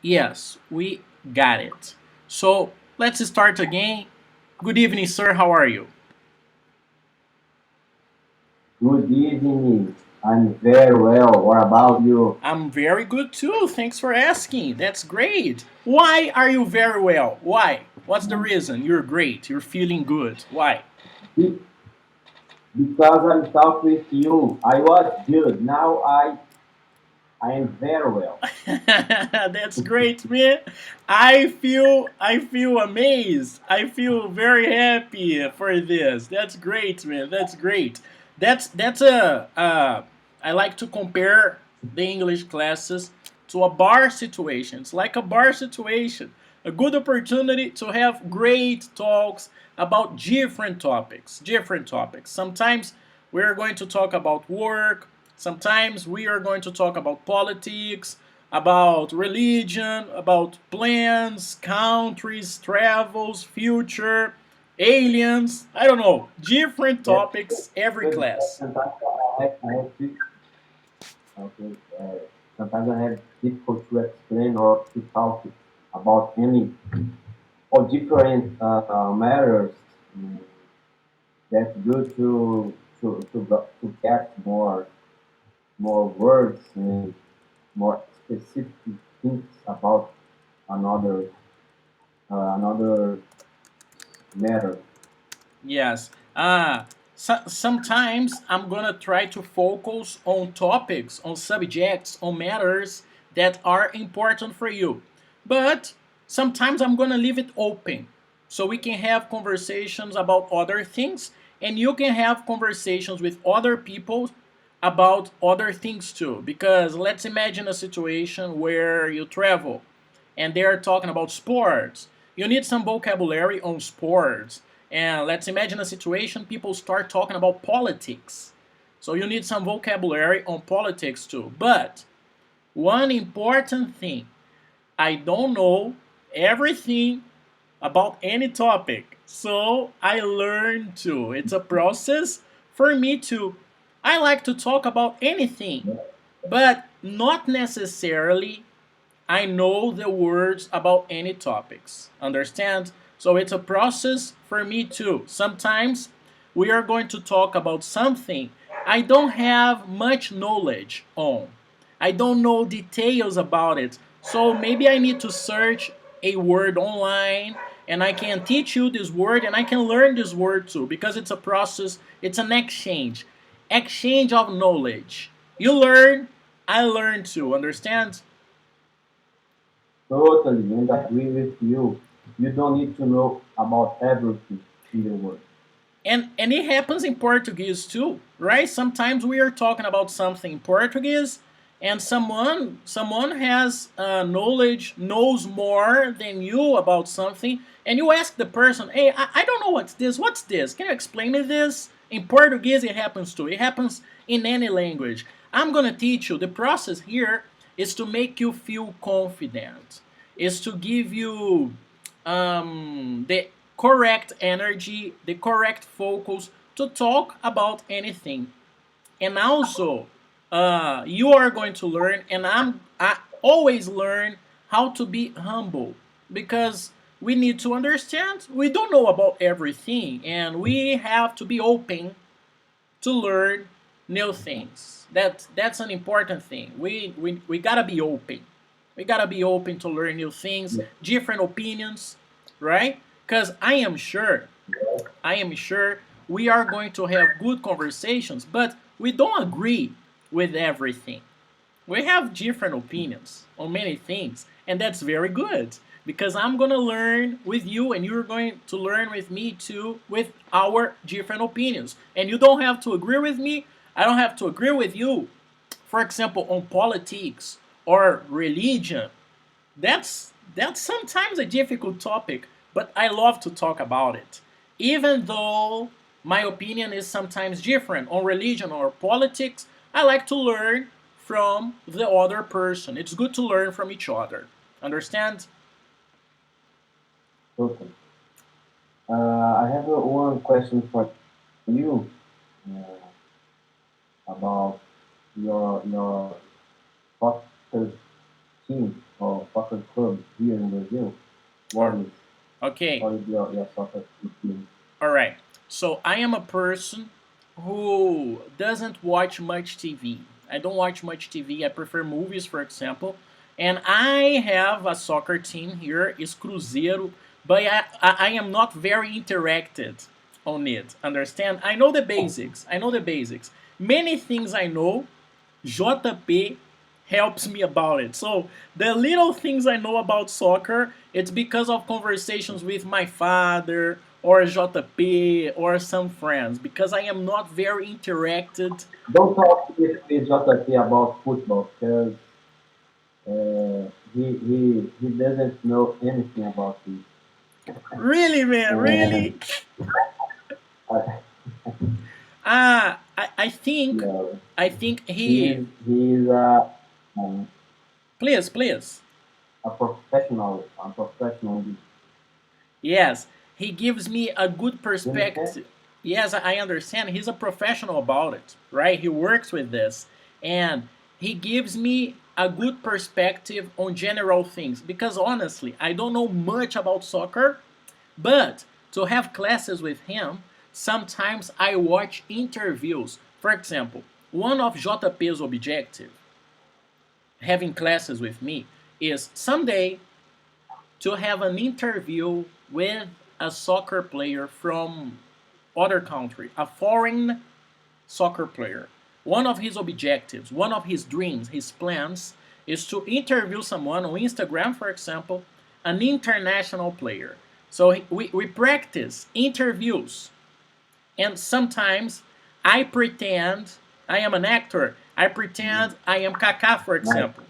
Yes, we got it. So let's start again. Good evening, sir. How are you? Good evening. I'm very well. What about you? I'm very good too. Thanks for asking. That's great. Why are you very well? Why? What's the reason? You're great. You're feeling good. Why? Be- Because I'm talking with you. I was good. Now I am very well. That's great, man. I feel amazed. I feel very happy for this. That's great, man. That's great. That's a I like to compare the English classes to a bar situation. It's like a bar situation. A good opportunity to have great talks about different topics. Different topics. Sometimes we're going to talk about work. Sometimes we are going to talk about politics, about religion, about plans, countries, travels, future, aliens. I don't know. Different Yes, topics every good. class. Sometimes okay, sometimes I have difficult to explain or to talk about any or different matters. Mm, That's good to get more words and more specific things about another another matter. Yes. Sometimes I'm gonna try to focus on topics, on subjects, on matters that are important for you. But sometimes I'm gonna leave it open so we can have conversations about other things and you can have conversations with other people about other things too. Because let's imagine a situation where you travel and they're talking about sports. You need some vocabulary on sports. And let's imagine a situation people start talking about politics. So you need some vocabulary on politics too. But one important thing, I don't know everything about any topic. So I learn too. It's a process for me too. I like to talk about anything, but not necessarily I know the words about any topics. Understand? So it's a process for me too. Sometimes we are going to talk about something I don't have much knowledge on. I don't know details about it. So maybe I need to search a word online and I can teach you this word and I can learn this word too because it's a process, it's an exchange. Exchange of knowledge. You learn, I learn too. Understand? Totally, and agree with you. You don't need to know about everything in the world. And it happens in Portuguese too, right? Sometimes we are talking about something in Portuguese, and someone has knowledge, knows more than you about something, and you ask the person, "Hey, I don't know what's this. What's this? Can you explain me this?" In Portuguese, it happens too. It happens in any language. I'm gonna teach you. The process here is to make you feel confident. Is to give you the correct energy, the correct focus to talk about anything. And also, you are going to learn, and I always learn how to be humble because we need to understand we don't know about everything, and we have to be open to learn new things. That's an important thing. We gotta be open. We gotta be open to learn new things, Yeah. different opinions, right? Because I am sure we are going to have good conversations, but we don't agree with everything. We have different opinions on many things, and that's very good because I'm going to learn with you and you're going to learn with me too with our different opinions. And you don't have to agree with me, I don't have to agree with you. For example, on politics or religion, that's sometimes a difficult topic, but I love to talk about it. Even though my opinion is sometimes different on religion or politics, I like to learn from the other person. It's good to learn from each other. Understand? Totally. I have one question for you uh, about your soccer team. or soccer club here in Brazil? Or What is okay, what is your soccer team? all right. So I am a person who doesn't watch much TV. I don't watch much TV. I prefer movies, for example. And I have a soccer team here, is Cruzeiro, but I am not very interacted on it. Understand? I know the basics. I know the basics. Many things I know, JP helps me about it. So the little things I know about soccer, it's because of conversations with my father or JP or some friends because I am not very interacted. Don't talk with JP about football because he doesn't know anything about this. Really, man, And really. uh, yeah, I think he. he's um, Please, please. a professional. Yes, he gives me a good You understand? perspective. Yes, I understand. He's a professional about it, right? He works with this. And he gives me a good perspective on general things. Because honestly, I don't know much about soccer, but to have classes with him, sometimes I watch interviews. For example, one of JP's objective having classes with me is someday to have an interview with a soccer player from other country, a foreign soccer player. One of his objectives, one of his dreams, his plans is to interview someone on Instagram, for example, an international player. So we practice interviews, and sometimes I pretend I am an actor. I pretend I am Kaká, for Nice. example,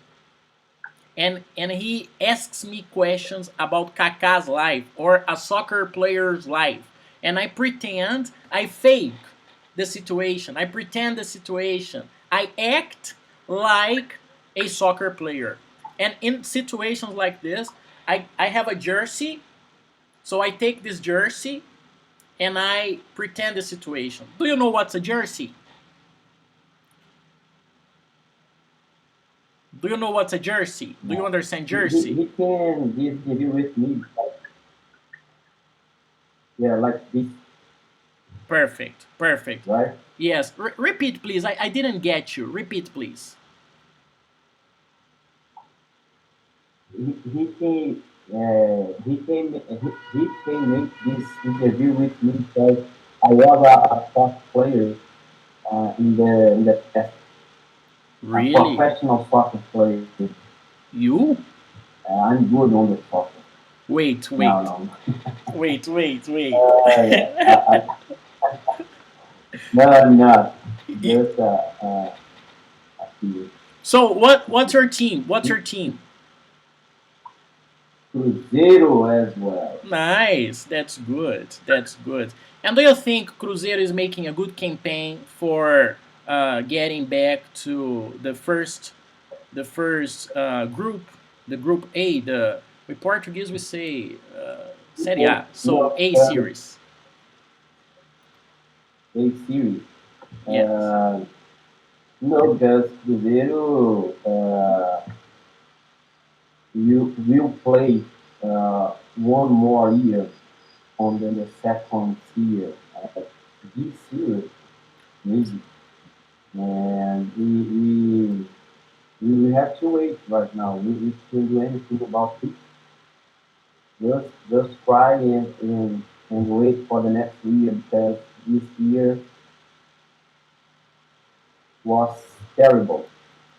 and he asks me questions about Kaká's life or a soccer player's life, and I pretend I fake the situation. I pretend the situation. I act like a soccer player. And in situations like this, I have a jersey, so I take this jersey and I pretend the situation. Do you know what's a jersey? Do you know what's a jersey? Do you No. understand He jersey? can give you with me. Yeah, like this, Perfect, perfect. right? Yes, repeat please. I didn't get you. Repeat please. He can make this interview with me because I was a soccer player in the past, a Really? professional soccer player. You? I'm good on the soccer. Wait, No, wait, no, wait, wait, wait. uh, no, I'm not. Just a few. So what's your team? What's your team? Cruzeiro as well. Nice. That's good. That's good. And do you think Cruzeiro is making a good campaign for getting back to the first group, the group A, the in Portuguese we say Série No, A, so no, A series. a series. Yes. Uh, no, because Cruzeiro you will play one more year on the second tier. This year, maybe. And we have to wait right now. We can't do anything about it. Just try and wait for the next year because this year was terrible.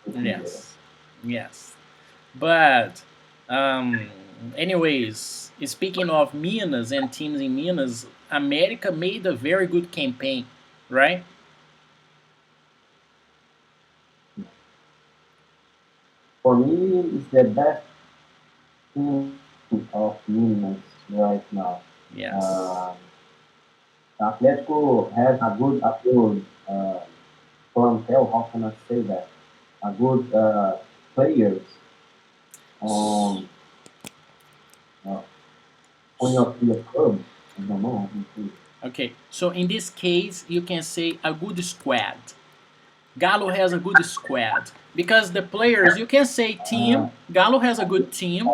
This year. Yes. Yes. But, um, anyways, speaking of Minas and teams in Minas, America made a very good campaign, right? For me, it's the best team of Minas right now. Yes. Uh, Atlético has a good clientele. How can I say that? A good players on uh, on your club. I don't know. How to say. Okay, so in this case, you can say a good squad. Galo has a good squad because the players, you can say Uh, team. Galo has a good team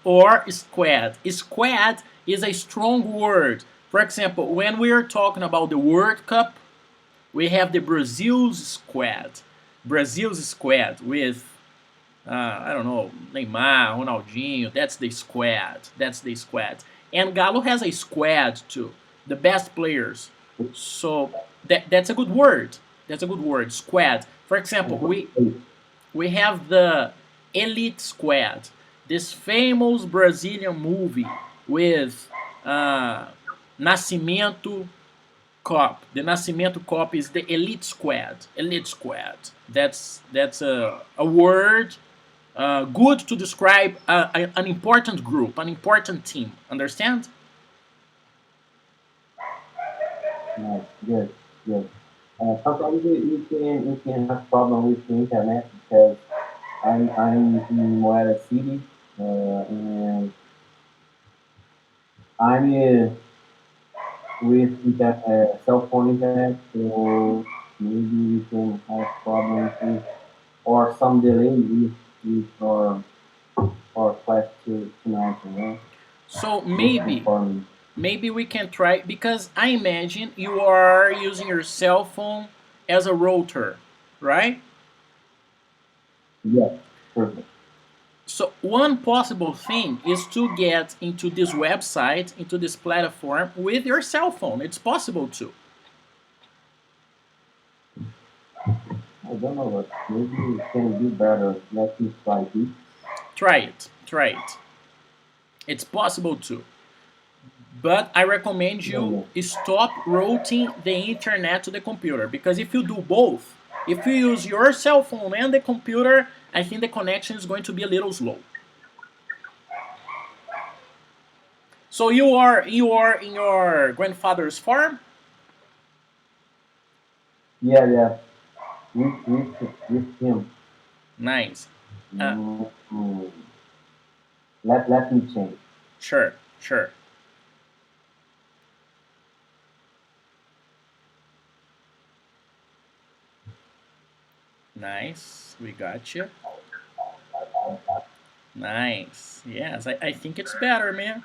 or squad. Squad is a strong word. For example, when we are talking about the World Cup, we have the Brazil's squad. Brazil's squad with I don't know, Neymar, Ronaldinho. That's the squad. That's the squad. And Galo has a squad too, the best players. So that's a good word. That's a good word. Squad. For example, we have the Elite Squad, this famous Brazilian movie with uh, Nascimento Cop. The Nascimento Cop is the Elite Squad. Elite Squad. That's a word good to describe an important group, an important team. Understand? nice, good, good. Sometimes you can have problem with the internet because I'm in Moeda City, and I'm with cell phone internet, so maybe we can have problems with or some delay with our class tonight, you know. So Just maybe confirming. maybe we can try because I imagine you are using your cell phone as a router, right? Yes, perfect. So one possible thing is to get into this website, into this platform with your cell phone. It's possible to. I don't know, but maybe it can be better. Let me try this. Try it. Try it. It's possible to. But I recommend Yeah, you yeah. stop routing the internet to the computer because if you do both, if you use your cell phone and the computer, I think the connection is going to be a little slow. So you are in your grandfather's farm? Yeah, yeah. With him. Nice. Uh, Mm. Let me change. sure, sure. Nice. We got you. Nice. Yes, I think it's better, man.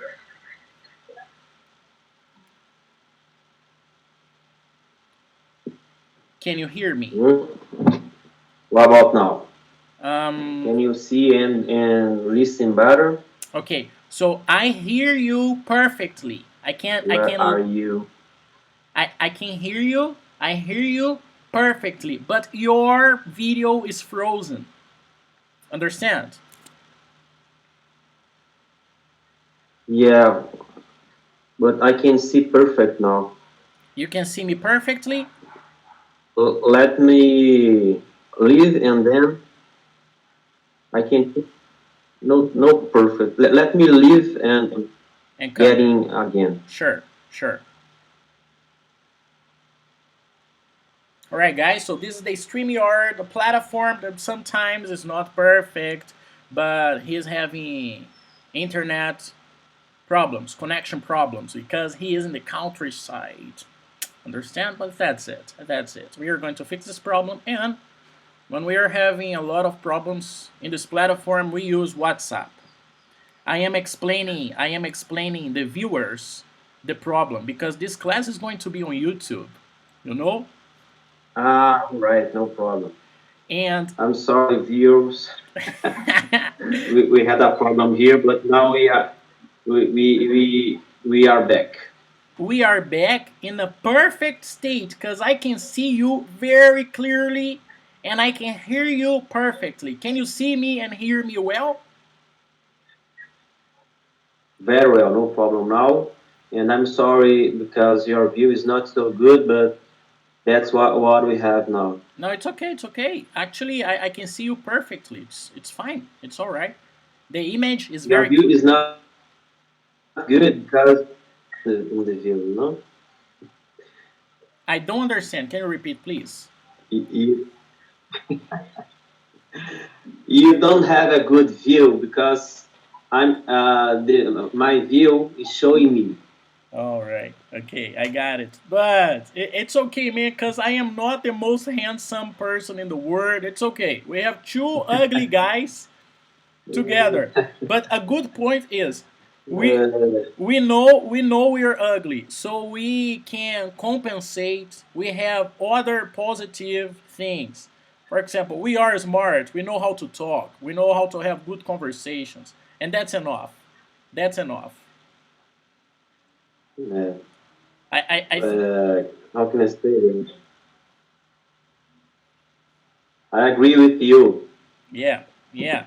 Can you hear me? Hmm? What about now? Um, Can you see and listen better? okay. So I hear you perfectly. Where are you? I can hear you. I hear you perfectly, but your video is frozen. Understand? Yeah, but I can see perfect now. You can see me perfectly Let me leave and then I can no perfect. Let me leave and and come back. getting again. Sure, sure. All right, guys. So this is the StreamYard, the platform that sometimes is not perfect, but he's having internet problems, connection problems, because he is in the countryside. Understand? But that's it. That's it. We are going to fix this problem, and when we are having a lot of problems in this platform, we use WhatsApp. I am explaining the viewers the problem because this class is going to be on YouTube, you know? Ah, right, no problem. And I'm sorry, viewers. We had a problem here, but now we are back. we are back in a perfect state because I can see you very clearly and I can hear you perfectly. Can you see me and hear me well? Very well, no problem now. And I'm sorry because your view is not so good, but that's what we have now. No, it's okay. It's okay. Actually, I can see you perfectly. It's fine. It's all right. The image is Your very view clear. is not good because the view, you know. I don't understand. Can you repeat, please? You, you don't have a good view because I'm the my view is showing me. All right. Okay, I got it. But it's okay, man, because I am not the most handsome person in the world. It's okay. We have two ugly guys together. But a good point is we Uh, we know we are ugly, so we can compensate. We have other positive things. For example, we are smart. We know how to talk. We know how to have good conversations, and that's enough. That's enough. yeah. I think. uh, how can I say it? I agree with you. Yeah, yeah.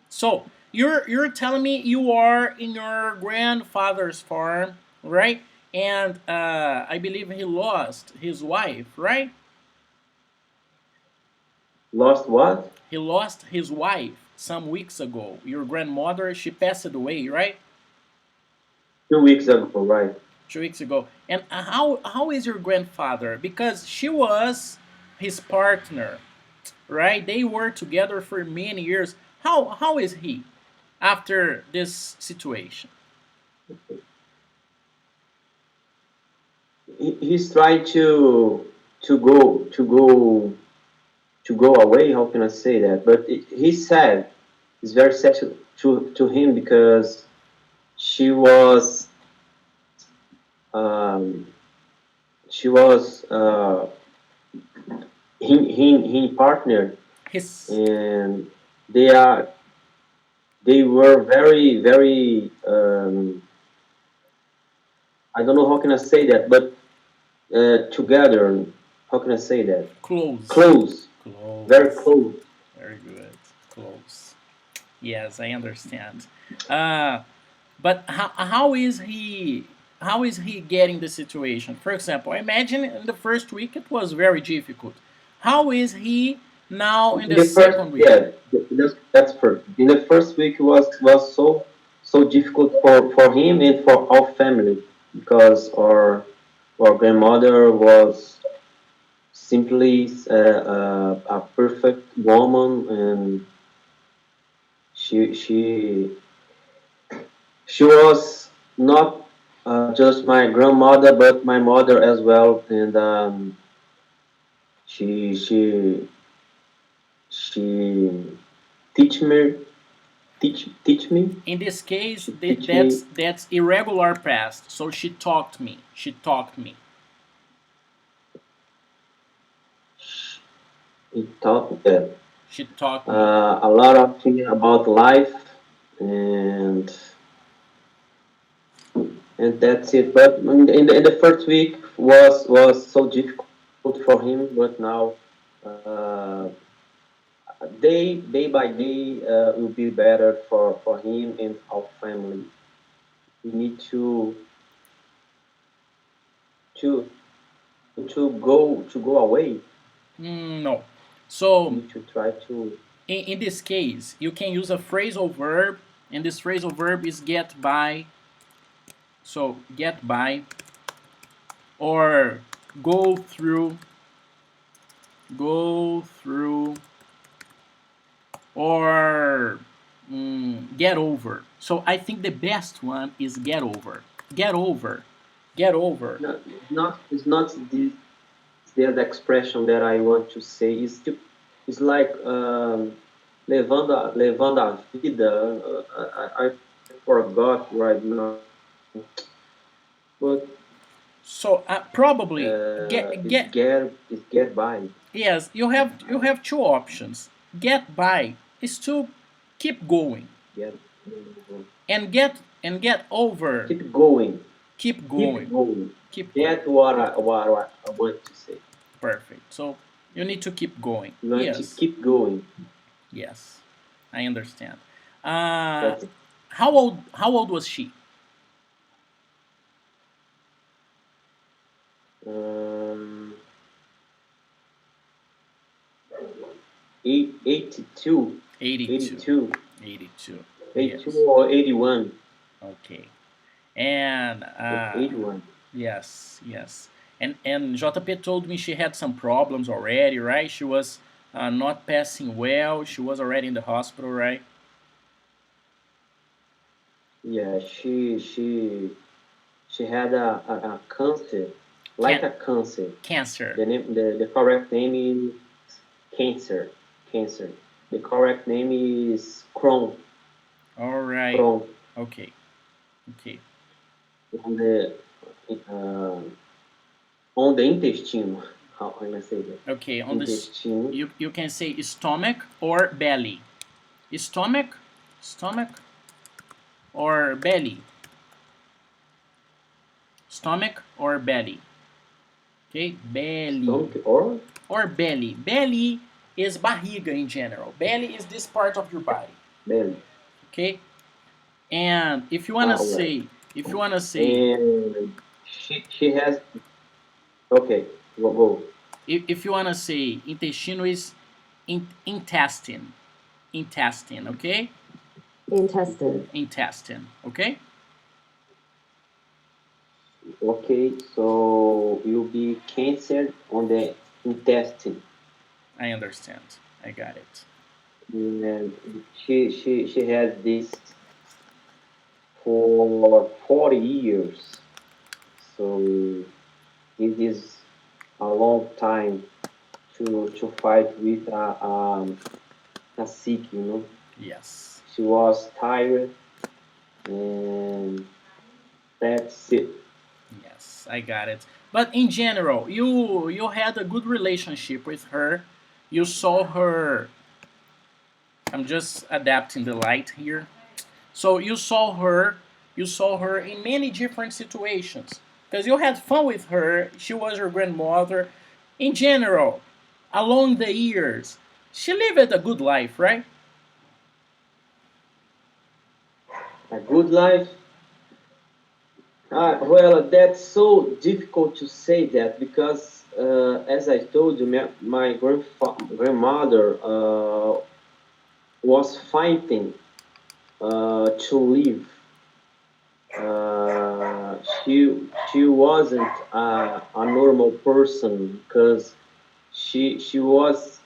So you're telling me you are in your grandfather's farm, right? And I believe he lost his wife, right? Lost what? He lost his wife some weeks ago. Your grandmother, she passed away, right? 2 weeks ago, right? 2 weeks ago. And how is your grandfather? Because she was his partner, right? They were together for many years. How is he after this situation? He's trying to go to go to go away. How can I say that? But he's sad. It's very sad to him because she was um, she was he partner, His and they are they were very I don't know how can I say that, but together. How can I say that? clothes. Close, very Close. close. Very good. Close. Yes, I understand. Uh, but how is he getting the situation? For example, imagine in the first week it was very difficult. How is he now in In the the first, second week? yeah, that's first. In the first week was so difficult for him and for our family because our grandmother was simply a perfect woman, and she she was not just my grandmother but my mother as well, and she she she teach me teach me In this case, she teach me. that's irregular past. So she talked me. She talked me. He taught that She taught me. a lot of things about life, and that's it. But in the first week was so difficult for him, but now uh, day by day will be better for him and our family. We need to to go away. No. So We need to try to. in this case, you can use a phrasal verb, and this phrasal verb is get by. So get by or go through, go through, or get over. So I think the best one is get over. Get over. Get over. No, it's not this the expression that I want to say. It's like levando a vida. I forgot right now, but So probably get. it's get by. Yes, you have two options. Get by is to keep going, Get and get over. keep going, Keep keep going. going. Keep going. That's what I want to say. Perfect. So you need to keep going. You want to Yes. keep going. Yes. I understand. Uh, That's how old was she? um, 82, 82. 82, 82. 82 Yes. or 81. Okay. And 81. yes, yes. And JP told me she had some problems already, right? She was not passing well. She was already in the hospital, right? Yeah, she had a cancer, like Can a cancer. cancer. The correct name is cancer. Cancer. The correct name is Crohn. All right. Crohn. Okay. Okay. On the uh, on the intestine. How can I say that? Okay. On this, Intestine. you can say stomach or belly. Stomach, stomach, or belly. Stomach or belly. Okay, belly. Stomach or belly. Belly is barriga in general. Belly is this part of your body. belly. Okay, and if you wanna Right. say, if you wanna say, And she has okay. Go. if you wanna say intestino is intestine, intestine. Okay, Intestine. intestine. Okay. Okay, so you'll be cancer on the intestine. I understand. I got it. And she had this for 40 years. So it is a long time to fight with a sick, you know. Yes. She was tired and that's it. Yes, I got it. But in general, you had a good relationship with her. You saw her. I'm just adapting the light here. So you saw her in many different situations because you had fun with her. She was your grandmother. In general, along the years, she lived a good life, right? A good life. Well, that's so difficult to say that because, as I told you, my grandmother was fighting to live. She wasn't a normal person because she was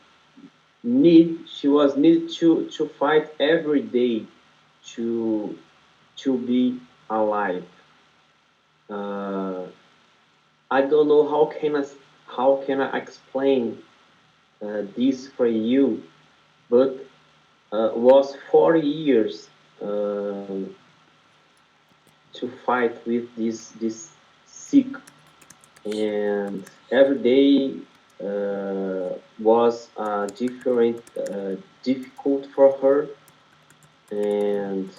need to fight every day to be alive. Uh, I don't know how can I explain this for you, but was 40 years to fight with this sick, and every day was difficult for her, and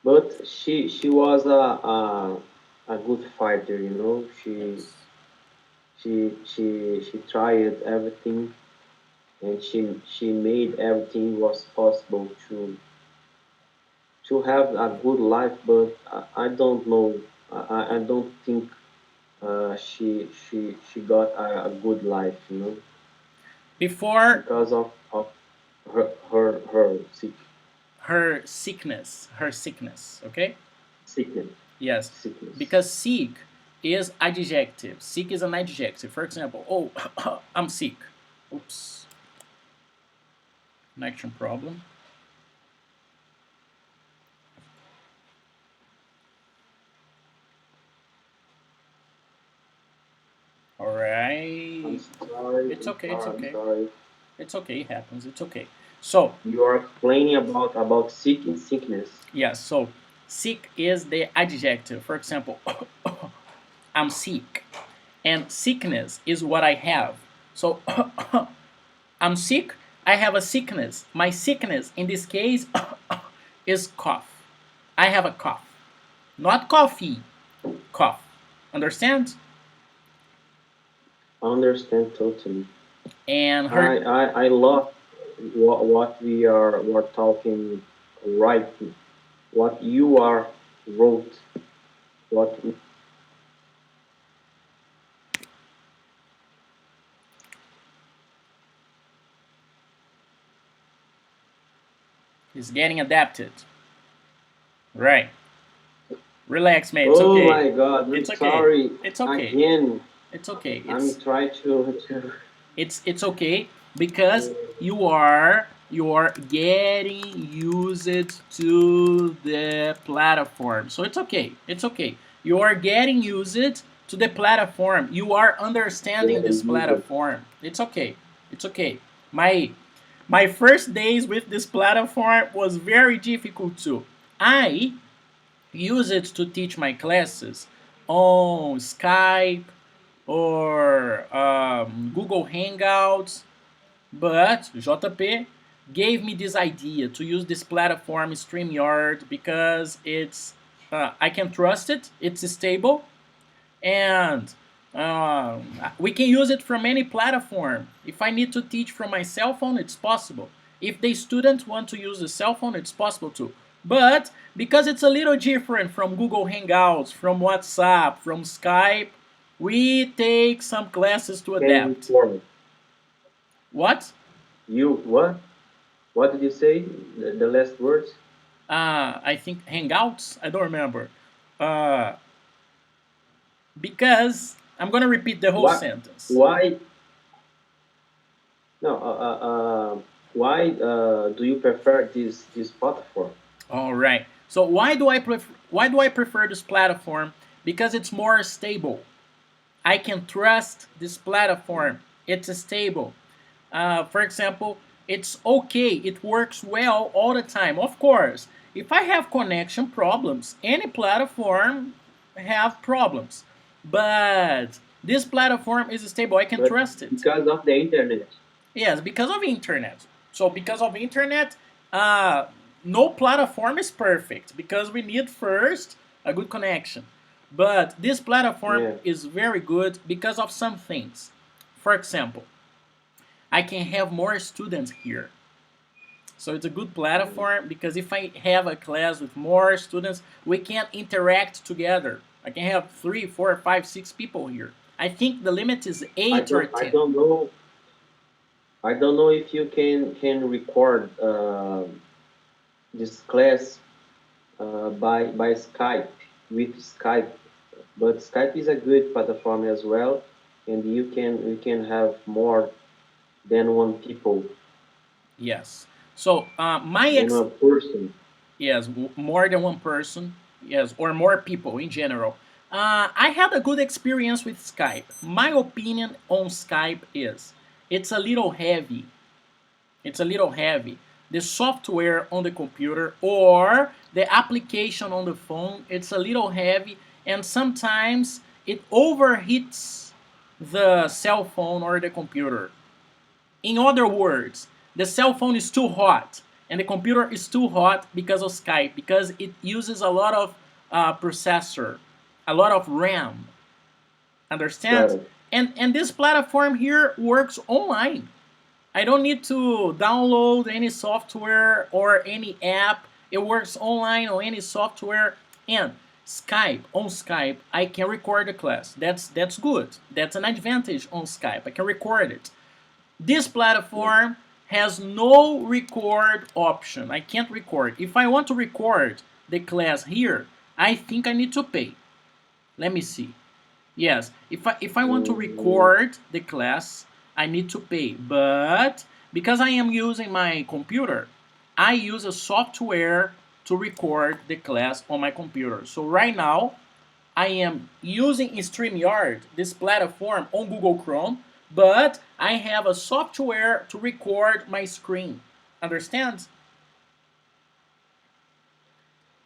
but she was a good fighter, you know. Yes. She tried everything, and she made everything was possible to have a good life. But I don't know. I don't think she got a good life, you know, Before because of her her sickness, okay? sickness. Yes, Sickness. because sick is adjective. Sick is an adjective. For example, oh, I'm sick. Oops, connection problem. All I'm right. sorry. It's okay. It's I'm okay. sorry. It's okay. It happens. It's okay. So You are explaining about sickness. yes. So sick is the adjective. For example, I'm sick, and sickness is what I have. So I'm sick. I have a sickness. My sickness in this case is cough. I have a cough, not coffee. Cough. Understand? I understand totally. And her I love what we're talking right. What you are wrote. What is getting adapted. Right. Relax, man. It's Oh okay. my God! I'm It's okay. sorry. It's okay. Again, It's okay. I'm trying to. It's okay because you are getting used to the platform. So it's okay. It's okay. You are getting used to the platform. You are understanding this platform. It's okay. It's okay. My first days with this platform was very difficult too. I use it to teach my classes on Skype or Google Hangouts, but JP gave me this idea to use this platform StreamYard because it's I can trust it. It's stable, and we can use it from any platform. If I need to teach from my cell phone, it's possible. If the student want to use the cell phone, it's possible too. But because it's a little different from Google Hangouts, from WhatsApp, from Skype, we take some classes to Can adapt. record. What? You what? What did you say? The last words? I think Hangouts. I don't remember. Uh, because I'm gonna repeat the whole What? sentence. Why? No. Why do you prefer this platform? All right. So why do I prefer this platform? Because it's more stable. I can trust this platform. It's stable. For example, it's okay. It works well all the time. Of course, if I have connection problems, any platform have problems. But this platform is stable. I can But trust it. because of the internet. Yes, because of internet. So because of internet, uh, no platform is perfect because we need first a good connection. But this platform Yeah. is very good because of some things. For example, I can have more students here. So it's a good platform because if I have a class with more students, we can interact together. I can have 3, 4, 5, 6 people here. I think the limit is 8 or I 10. don't know. I don't know if you can record this class by Skype with Skype, but Skype is a good platform as well, and you can have more than one people, Yes. So than one person. yes, more than one person, yes, or more people in general. I had a good experience with Skype. My opinion on Skype is it's a little heavy. It's a little heavy. The software on the computer or the application on the phone, it's a little heavy, and sometimes it overheats the cell phone or the computer. In other words, the cell phone is too hot and the computer is too hot because of Skype, because it uses a lot of processor, a lot of RAM. Got Understand? it. And this platform here works online. I don't need to download any software or any app. It works online on any software. And on Skype, I can record the class. That's good. That's an advantage on Skype. I can record it. This platform has no record option. I can't record. If I want to record the class here, I think I need to pay. Let me see. Yes, if I want to record the class, I need to pay. But because I am using my computer, I use a software to record the class on my computer. So right now, I am using StreamYard, this platform on Google Chrome, but I have a software to record my screen. Understand?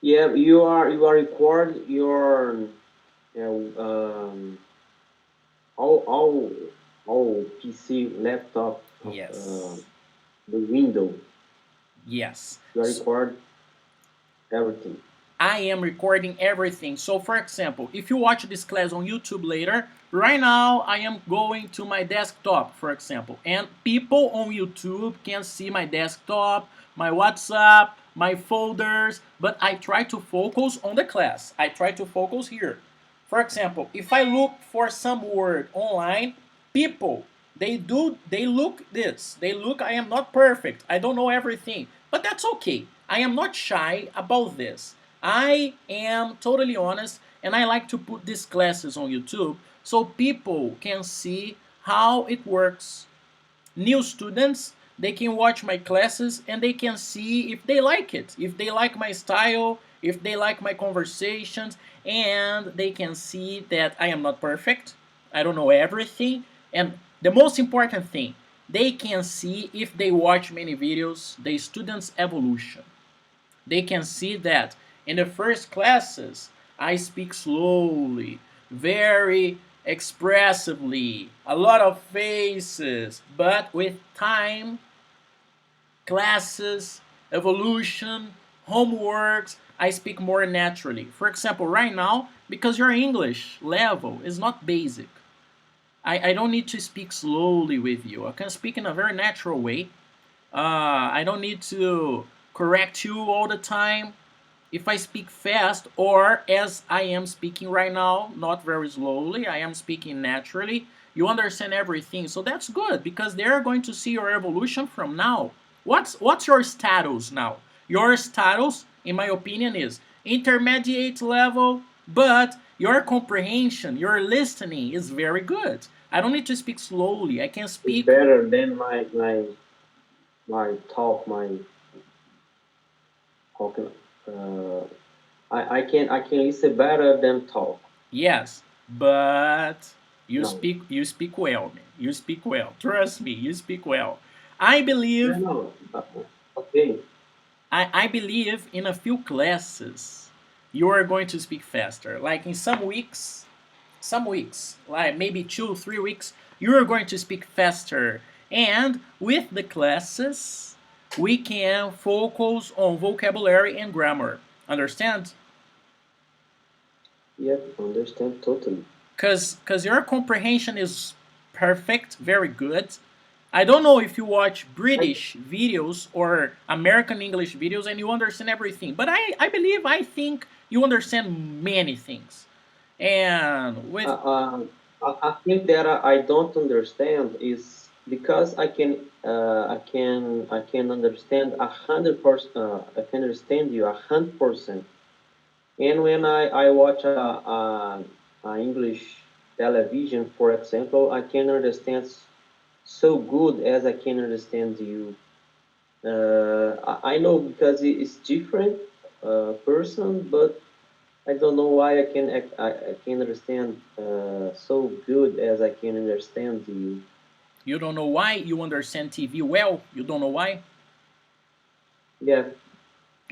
Yeah, you are record your you know, all PC laptop Yes. the window. Yes. You So record everything. I am recording everything. So for example, if you watch this class on YouTube later, right now I am going to my desktop, for example, and people on YouTube can see my desktop, my WhatsApp, my folders, but I try to focus on the class. I try to focus here. For example, if I look for some word online, people they look this. They look I am not perfect. I don't know everything, but that's okay. I am not shy about this. I am totally honest and I like to put these classes on YouTube so people can see how it works. New students, they can watch my classes and they can see if they like it, if they like my style, if they like my conversations, and they can see that I am not perfect, I don't know everything, and the most important thing, they can see if they watch many videos the student's evolution. They can see that in the first classes I speak slowly, very expressively, a lot of faces, but with time, classes, evolution, homeworks, I speak more naturally. For example, right now, because your English level is not basic, I don't need to speak slowly with you. I can speak in a very natural way. I don't need to correct you all the time. If I speak fast, or as I am speaking right now, not very slowly, I am speaking naturally, you understand everything. So that's good because they're going to see your evolution from now. What's your status now? Your status, in my opinion, is intermediate level, but your comprehension, your listening is very good. I don't need to speak slowly. I can It's speak. better than my talk, my how can I can listen better than talk. Yes, but No, you speak well, man. You speak well. Trust me, you speak well. I believe no. Okay. I believe in a few classes you are going to speak faster. Like in some weeks, like maybe 2, 3 weeks, you are going to speak faster. And with the classes, we can focus on vocabulary and grammar. Understand? Yep, understand totally. Because your comprehension is perfect, very good. I don't know if you watch I British videos or American English videos and you understand everything, but I think you understand many things. And uh, with uh, I think that I don't understand is because I can understand 100%. I can understand you 100%. And when I watch a English television, for example, I can understand so good as I can understand you. I know because it's different person, but I don't know why I can understand so good as I can understand you. you don't know why you understand TV well, you don't know why. Yeah,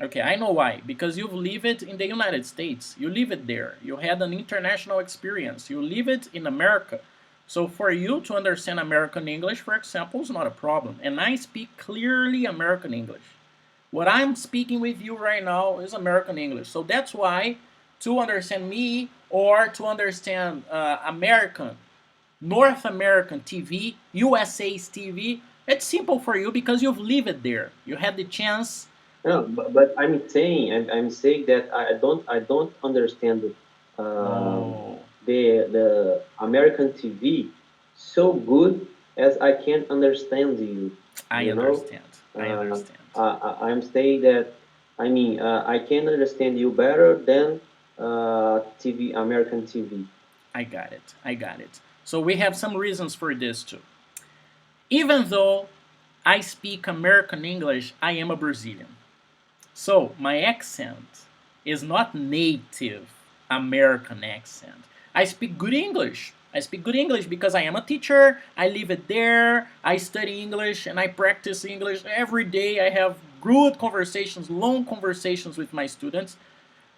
Okay, I know why. Because you've lived it in the United States. You live it there. You had an international experience. You live it in America. So for you to understand American English, for example, is not a problem. And I speak clearly American English. What I'm speaking with you right now is American English. So that's why to understand me or to understand American, North American TV, USA's TV, it's simple for you because you've lived there. You had the chance. no, but I'm saying that I don't understand um, Oh, the American TV so good as I can understand you. I You know, understand. I uh, understand. I'm saying that I can understand you better than TV American TV. I got it. I got it. So we have some reasons for this too. Even though I speak American English, I am a Brazilian. So my accent is not native American accent. I speak good English. I speak good English because I am a teacher. I live it there. I study English and I practice English every day. I have good conversations, long conversations with my students.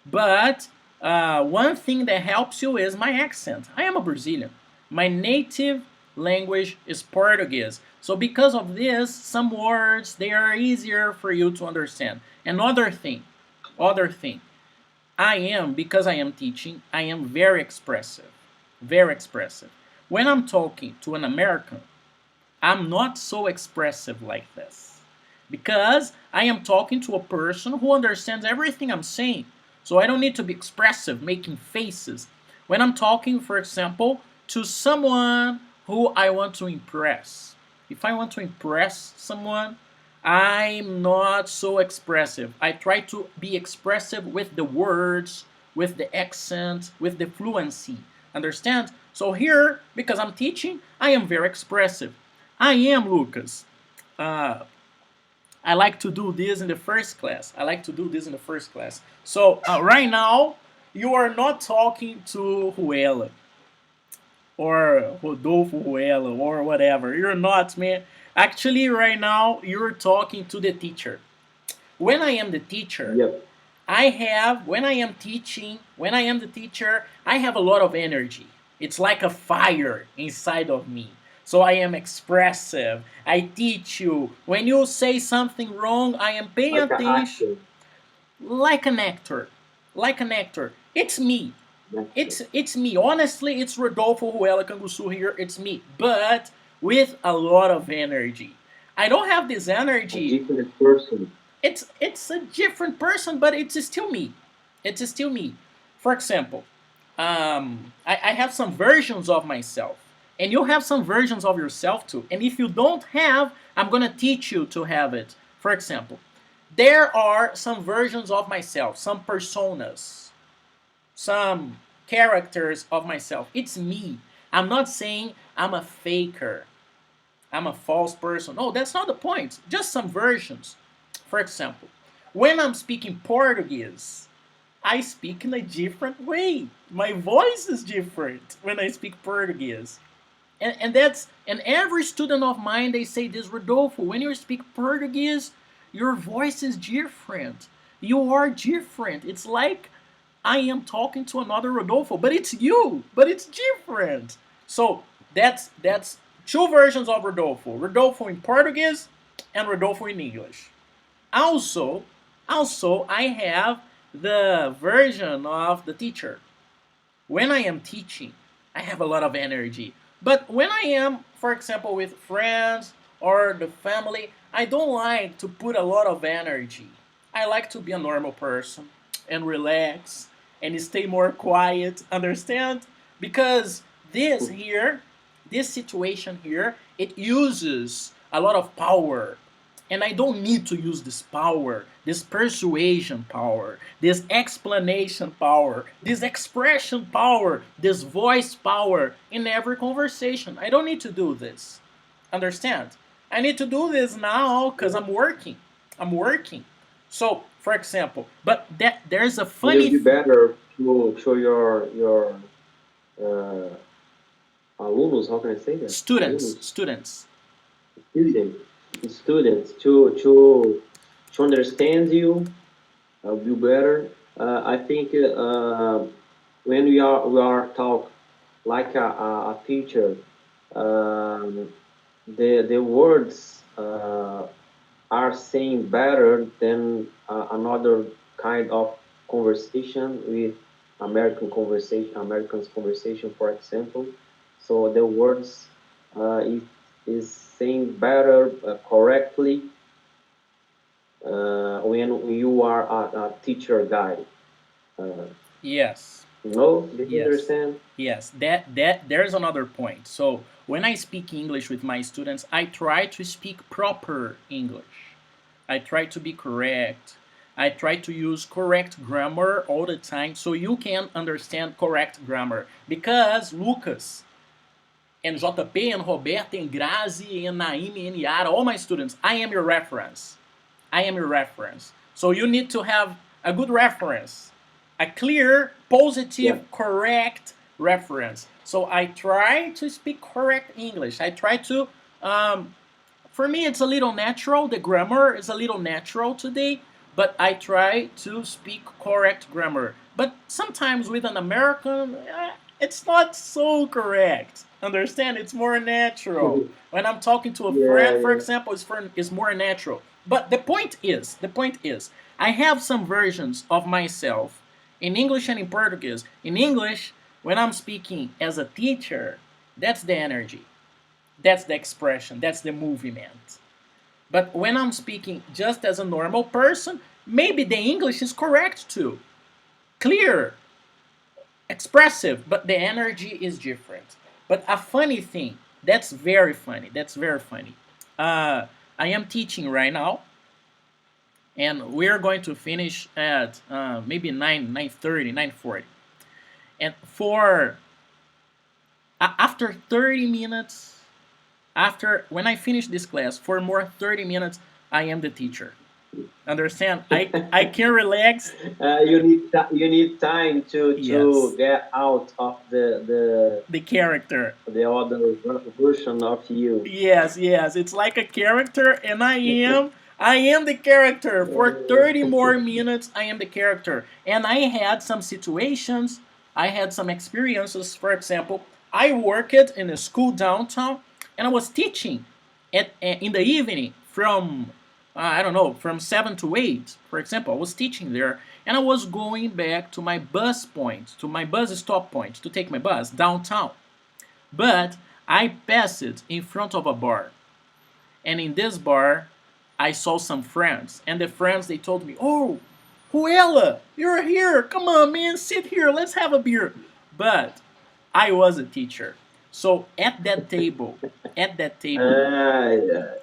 But one thing that helps you is my accent. I am a Brazilian. My native language is Portuguese. So because of this, some words they are easier for you to understand. Other thing, I am because I am teaching. I am very expressive, very expressive. When I'm talking to an American, I'm not so expressive like this because I am talking to a person who understands everything I'm saying. So I don't need to be expressive, making faces. When I'm talking, for example, to someone who I want to impress, if I want to impress someone, I'm not so expressive. I try to be expressive with the words, with the accent, with the fluency. Understand? So here, because I'm teaching, I am very expressive. I am, Lucas, uh, I like to do this in the first class. I like to do this in the first class. So right now, you are not talking to Ruela or Rodolfo Ruela or whatever. You're not, man. Actually, right now, you're talking to the teacher. When I am the teacher, Yep. when I am teaching, when I am the teacher, I have a lot of energy. It's like a fire inside of me. So I am expressive. I teach you. When you say something wrong, I am paying Like an attention actor. like an actor. Like an actor. It's me. Actor. It's me. Honestly, it's Rodolfo Ruela Canguçu here. It's me. But with a lot of energy. I don't have this A energy. different person. It's a different person, but it's still me. It's still me. For example, I have some versions of myself, and you have some versions of yourself too. And if you don't have, I'm gonna teach you to have it. For example, there are some versions of myself, some personas, some characters of myself. It's me. I'm not saying I'm a faker. I'm a false person. No, that's not the point. Just some versions. For example, when I'm speaking Portuguese, I speak in a different way. My voice is different when I speak Portuguese. And every student of mine they say this, Rodolfo, when you speak Portuguese, your voice is different. You are different. It's like I am talking to another Rodolfo, but it's you, but it's different. So that's two versions of Rodolfo. Rodolfo in Portuguese and Rodolfo in English. Also, I have the version of the teacher. When I am teaching, I have a lot of energy. But when I am, for example, with friends or the family, I don't like to put a lot of energy. I like to be a normal person and relax and stay more quiet, understand? Because this here, this situation here, it uses a lot of power. And I don't need to use this power, this persuasion power, this explanation power, this expression power, this voice power in every conversation. I don't need to do this. Understand? I need to do this now because I'm working. I'm working. So, for example, but there's a Will funny be better to show your uh, alunos, how can I say that? students, Alunos, students. students, students to understand you. Will be better. I think when we are talk like a teacher, um, the words are saying better than another kind of conversation with Americans conversation, for example. So the words is saying better correctly when you are a teacher guy. Uh, Yes. Did you Yes. understand? Yes, that there's another point. So when I speak English with my students, I try to speak proper English. I try to be correct. I try to use correct grammar all the time so you can understand correct grammar. Because Lucas and JP and Roberto and Grazi and Naime and Yara, all my students, I am your reference. I am your reference. So you need to have a good reference, a clear, Yeah. positive, correct reference. So I try to speak correct English. I try to, for me, it's a little natural. The grammar is a little natural today, but I try to speak correct grammar. But sometimes with an American, it's not so correct. Understand? It's more natural. When I'm talking to a Yeah, friend, for yeah. example, it's more natural. But the point is, I have some versions of myself in English and in Portuguese. In English, when I'm speaking as a teacher, that's the energy, that's the expression, that's the movement. But when I'm speaking just as a normal person, maybe the English is correct too. Clear, expressive, but the energy is different. But a funny thing, that's very funny. That's very funny. I am teaching right now, and we're going to finish at maybe 9:30, 9:40. And for after 30 minutes, after when I finish this class, for more 30 minutes, I am the teacher. Understand? I can relax. You need time to Yes, get out of the character. the other version of you. Yes, yes. It's like a character, and I am the character. For 30 more minutes, I am the character. And I had some situations, I had some experiences. For example, I worked in a school downtown, and I was teaching in the evening from, I don't know, from 7 to 8. For example, I was teaching there, and I was going back to my bus point, to my bus stop point to take my bus downtown. But I passed in front of a bar, and in this bar, I saw some friends, and the friends they told me, "Oh, Ruela, you're here! Come on, man, sit here. Let's have a beer." But I was a teacher, so at that table, Yeah.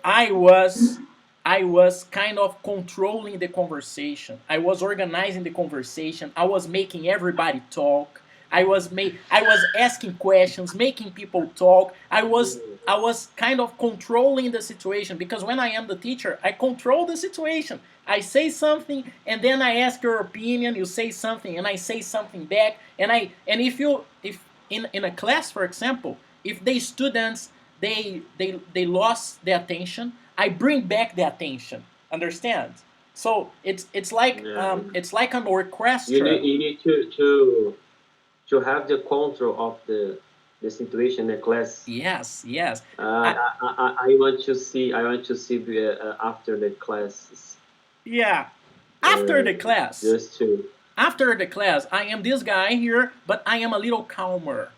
I was kind of controlling the conversation. I was organizing the conversation. I was making everybody talk. I was asking questions, making people talk. I was kind of controlling the situation, because when I am the teacher, I control the situation. I say something, and then I ask your opinion. You say something, and I say something back. And if in a class, for example, if the students they lost the attention, I bring back the attention. Understand? So it's like Yeah. an You orchestra. need to have the control of the situation in the class. Yes, yes. Uh, I, I want to see after the classes. yeah. After Uh, the class, just to after the class, I am this guy here, but I am a little calmer.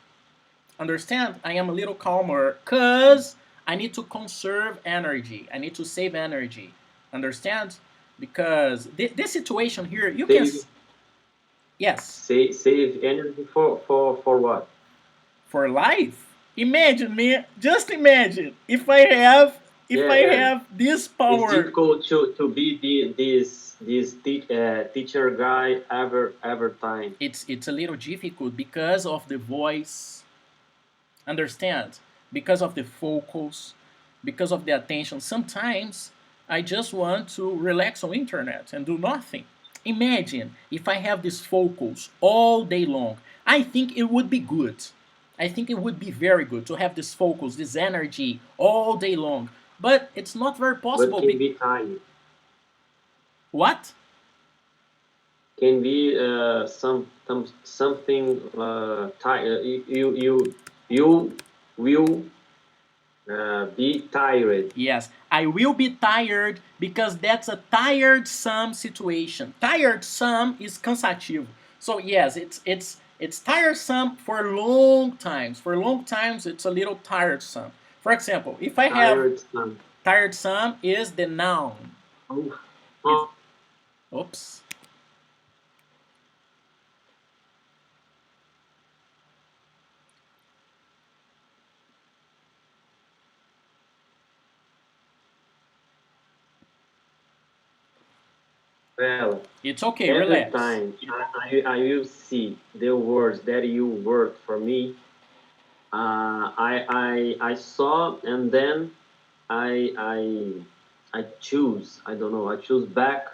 Understand? I am a little calmer because I need to conserve energy. I need to save energy. Understand? Because this situation here, you can. save Yes, save energy for what? for life. Imagine me. Just imagine if I have this It's power. difficult to be this teacher guy ever time. It's a little difficult because of the voice. Understand? Because of the focus, because of the attention. Sometimes I just want to relax on internet and do nothing. Imagine if I have this focus all day long. I think it would be good. I think it would be very good to have this focus, this energy all day long. But it's not very But possible. can be time. What? Can be something you will be tired. Yes, I will be tired because that's a tiresome situation. Tiresome is cansativo. So yes, it's tiresome for long times. For long times, it's a little tiresome. For example, if I have Tired. tiresome is the noun. Oh, It's, oh, oops. well, It's okay. every Relax. time I will see the words that you work for me. I saw, and then I choose. I don't know. I choose back,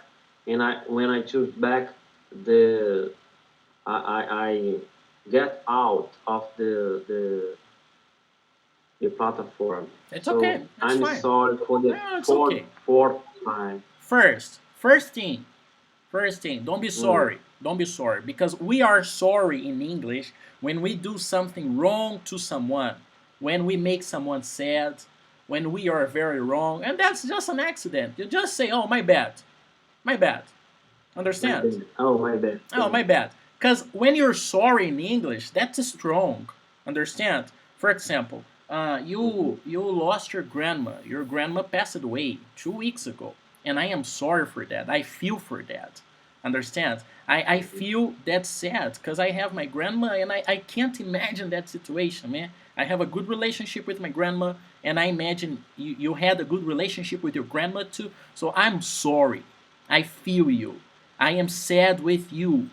and I when I choose back, the I get out of the platform. It's okay. So That's I'm fine. sorry for the No, it's okay. fourth time. First thing, don't be Mm. sorry. Don't be sorry. Because we are sorry in English when we do something wrong to someone, when we make someone sad, when we are very wrong, and that's just an accident. You just say, oh, my bad. My bad. My Understand? bad. Oh, my bad. Oh, my bad. Because when you're sorry in English, that's strong. Understand? For example, Mhm. you lost your grandma. Your grandma passed away 2 weeks ago, and I am sorry for that. I feel for that. Understand? I feel that sad because I have my grandma, and I can't imagine that situation, man. I have a good relationship with my grandma, and I imagine you had a good relationship with your grandma too. So I'm sorry. I feel you. I am sad with you.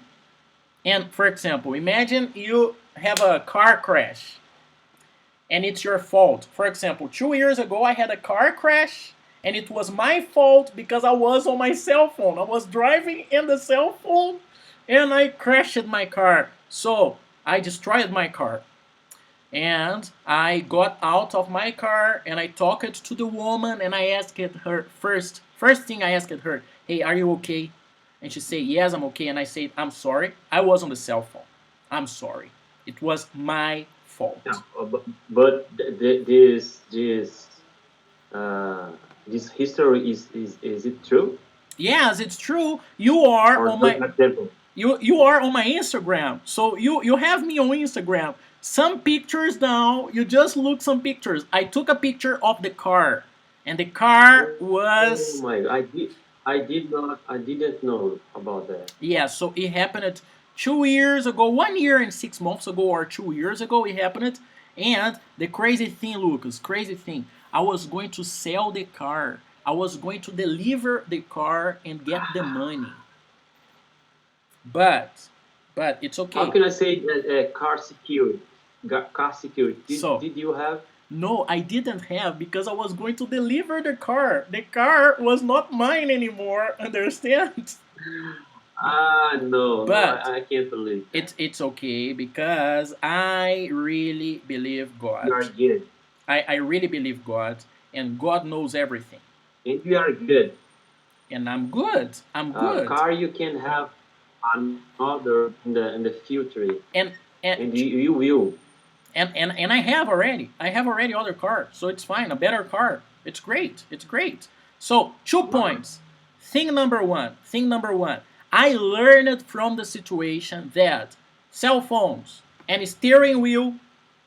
And for example, imagine you have a car crash and it's your fault. For example, 2 years ago I had a car crash And it was my fault because I was on my cell phone. I was driving in the cell phone and I crashed my car. So I destroyed my car. And I got out of my car and I talked to the woman and I asked her first thing I asked her, hey, are you okay? And she said, yes, I'm okay. And I said, I'm sorry. I was on the cell phone. I'm sorry. It was my fault. Yeah, uh, this history is it true Yes, it's true. You are or on just my an example? you are on my Instagram. So you have me on Instagram. Some pictures now, you just look some pictures. I took a picture of the car and the car Oh was my! I didn't know about that. yeah, so it happened 2 years ago, 1 year and 6 months ago, or 2 years ago, it happened. And the crazy thing, Lucas, crazy thing, I was going to sell the car. I was going to deliver the car and get the money. But, but it's How okay. can I say that car security? Car security. So, Did you have? no, I didn't have because I was going to deliver the car. The car was not mine anymore, understand? Ah, no, no, But I can't believe that. it's okay because I really believe You God. are good, I really believe God, and God knows everything. and you are good. And I'm good. I'm good. Car you can have another in the future, And and and you will. and I have already. I have already other car, so it's fine. A better car. It's great. It's great. So 2 points. Thing number one. Thing number one. I learned from the situation that cell phones and steering wheel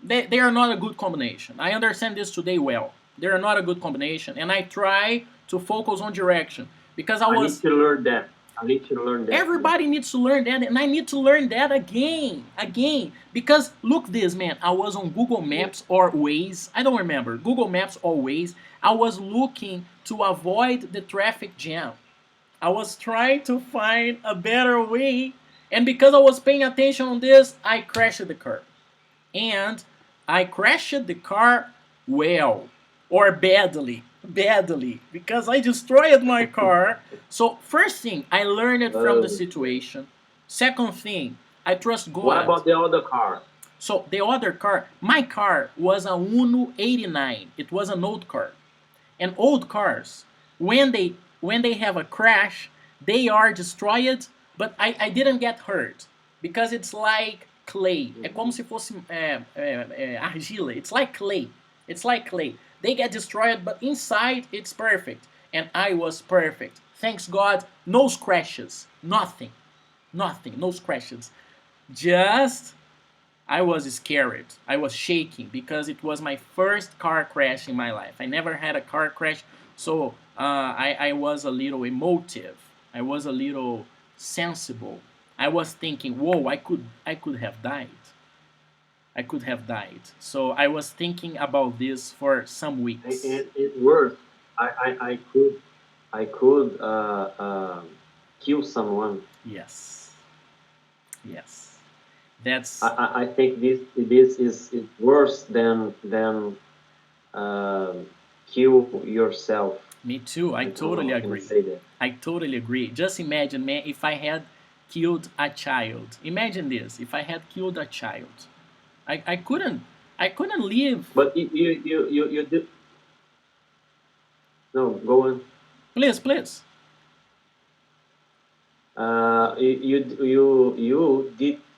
they are not a good combination. I understand this today well. They are not a good combination, and I try to focus on direction because I I need was to learn that. I need to learn that. everybody needs to learn that and I need to learn that again because look this man, I was on Google Maps or Waze, I don't remember, Google Maps or Waze. I was looking to avoid the traffic jam. I was trying to find a better way, and because I was paying attention on this, I crashed the car. And I crashed the car well or badly because I destroyed my car. So first thing, I learned it from the Oh, situation. Second thing, I trust what God. about the other car? So the other car, my car was a Uno 89. It was an old car. And old cars, when they have a crash, they are destroyed, but I didn't get hurt because it's like clay. É como se fosse argila. It's like clay. It's like clay. They get destroyed, but inside it's perfect. And I was perfect. Thanks God, no crashes. Nothing. Nothing. No crashes. Just I was scared. I was shaking because it was my first car crash in my life. I never had a car crash, so I was a little emotive. I was a little sensible. I was thinking, whoa, I could have died. I could have died. So I was thinking about this for some weeks. It worse. I could kill someone. Yes, yes. That's I think this is worse than kill yourself. me too. I I don't know totally how can I agree. say that. I totally agree. Just imagine, man, if I had killed a child. Imagine this. If I had killed a child, I couldn't live. But you do no go on. Please, please.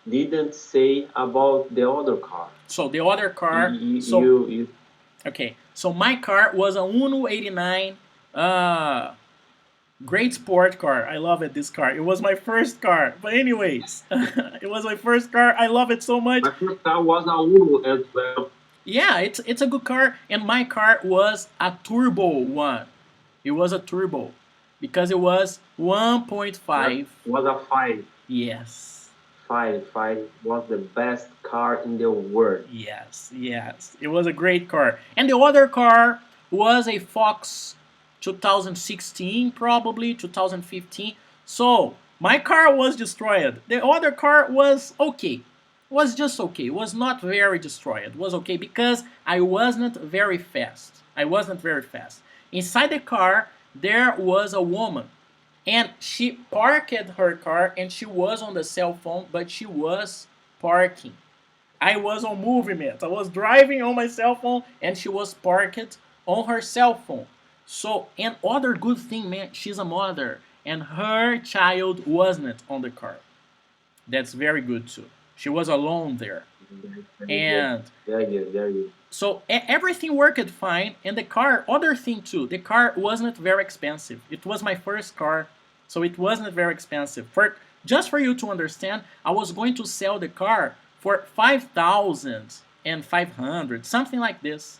Didn't say about the other car. So the other car. You So you okay. So my car was a Uno 89. Great sport car. I love it. This car. It was my first car. But anyways, it was my first car. I love it so much. my first car was a Uno as well. Yeah, it's a good car, and my car was a turbo one. It was a turbo because it was That 1.5. was a five. Yes, Five was the best car in the world. yes, yes. It was a great car, and the other car was a Fox 2016, probably 2015. So my car was destroyed. The other car was okay. Was just okay. Was not very destroyed. Was okay because I wasn't very fast. I wasn't very fast. Inside the car, there was a woman, and she parked her car, and she was on the cell phone, but she was parking. I was on movement. I was driving on my cell phone, and she was parked on her cell phone. So, and other good thing, man, she's a mother, and her child wasn't on the car. That's very good too. She was alone there, Very good. and Very good. Very good. so everything worked fine. And the car, other thing too, the car wasn't very expensive. It was my first car, so it wasn't very expensive. For just for you to understand, I was going to sell the car for 5,500, something like this.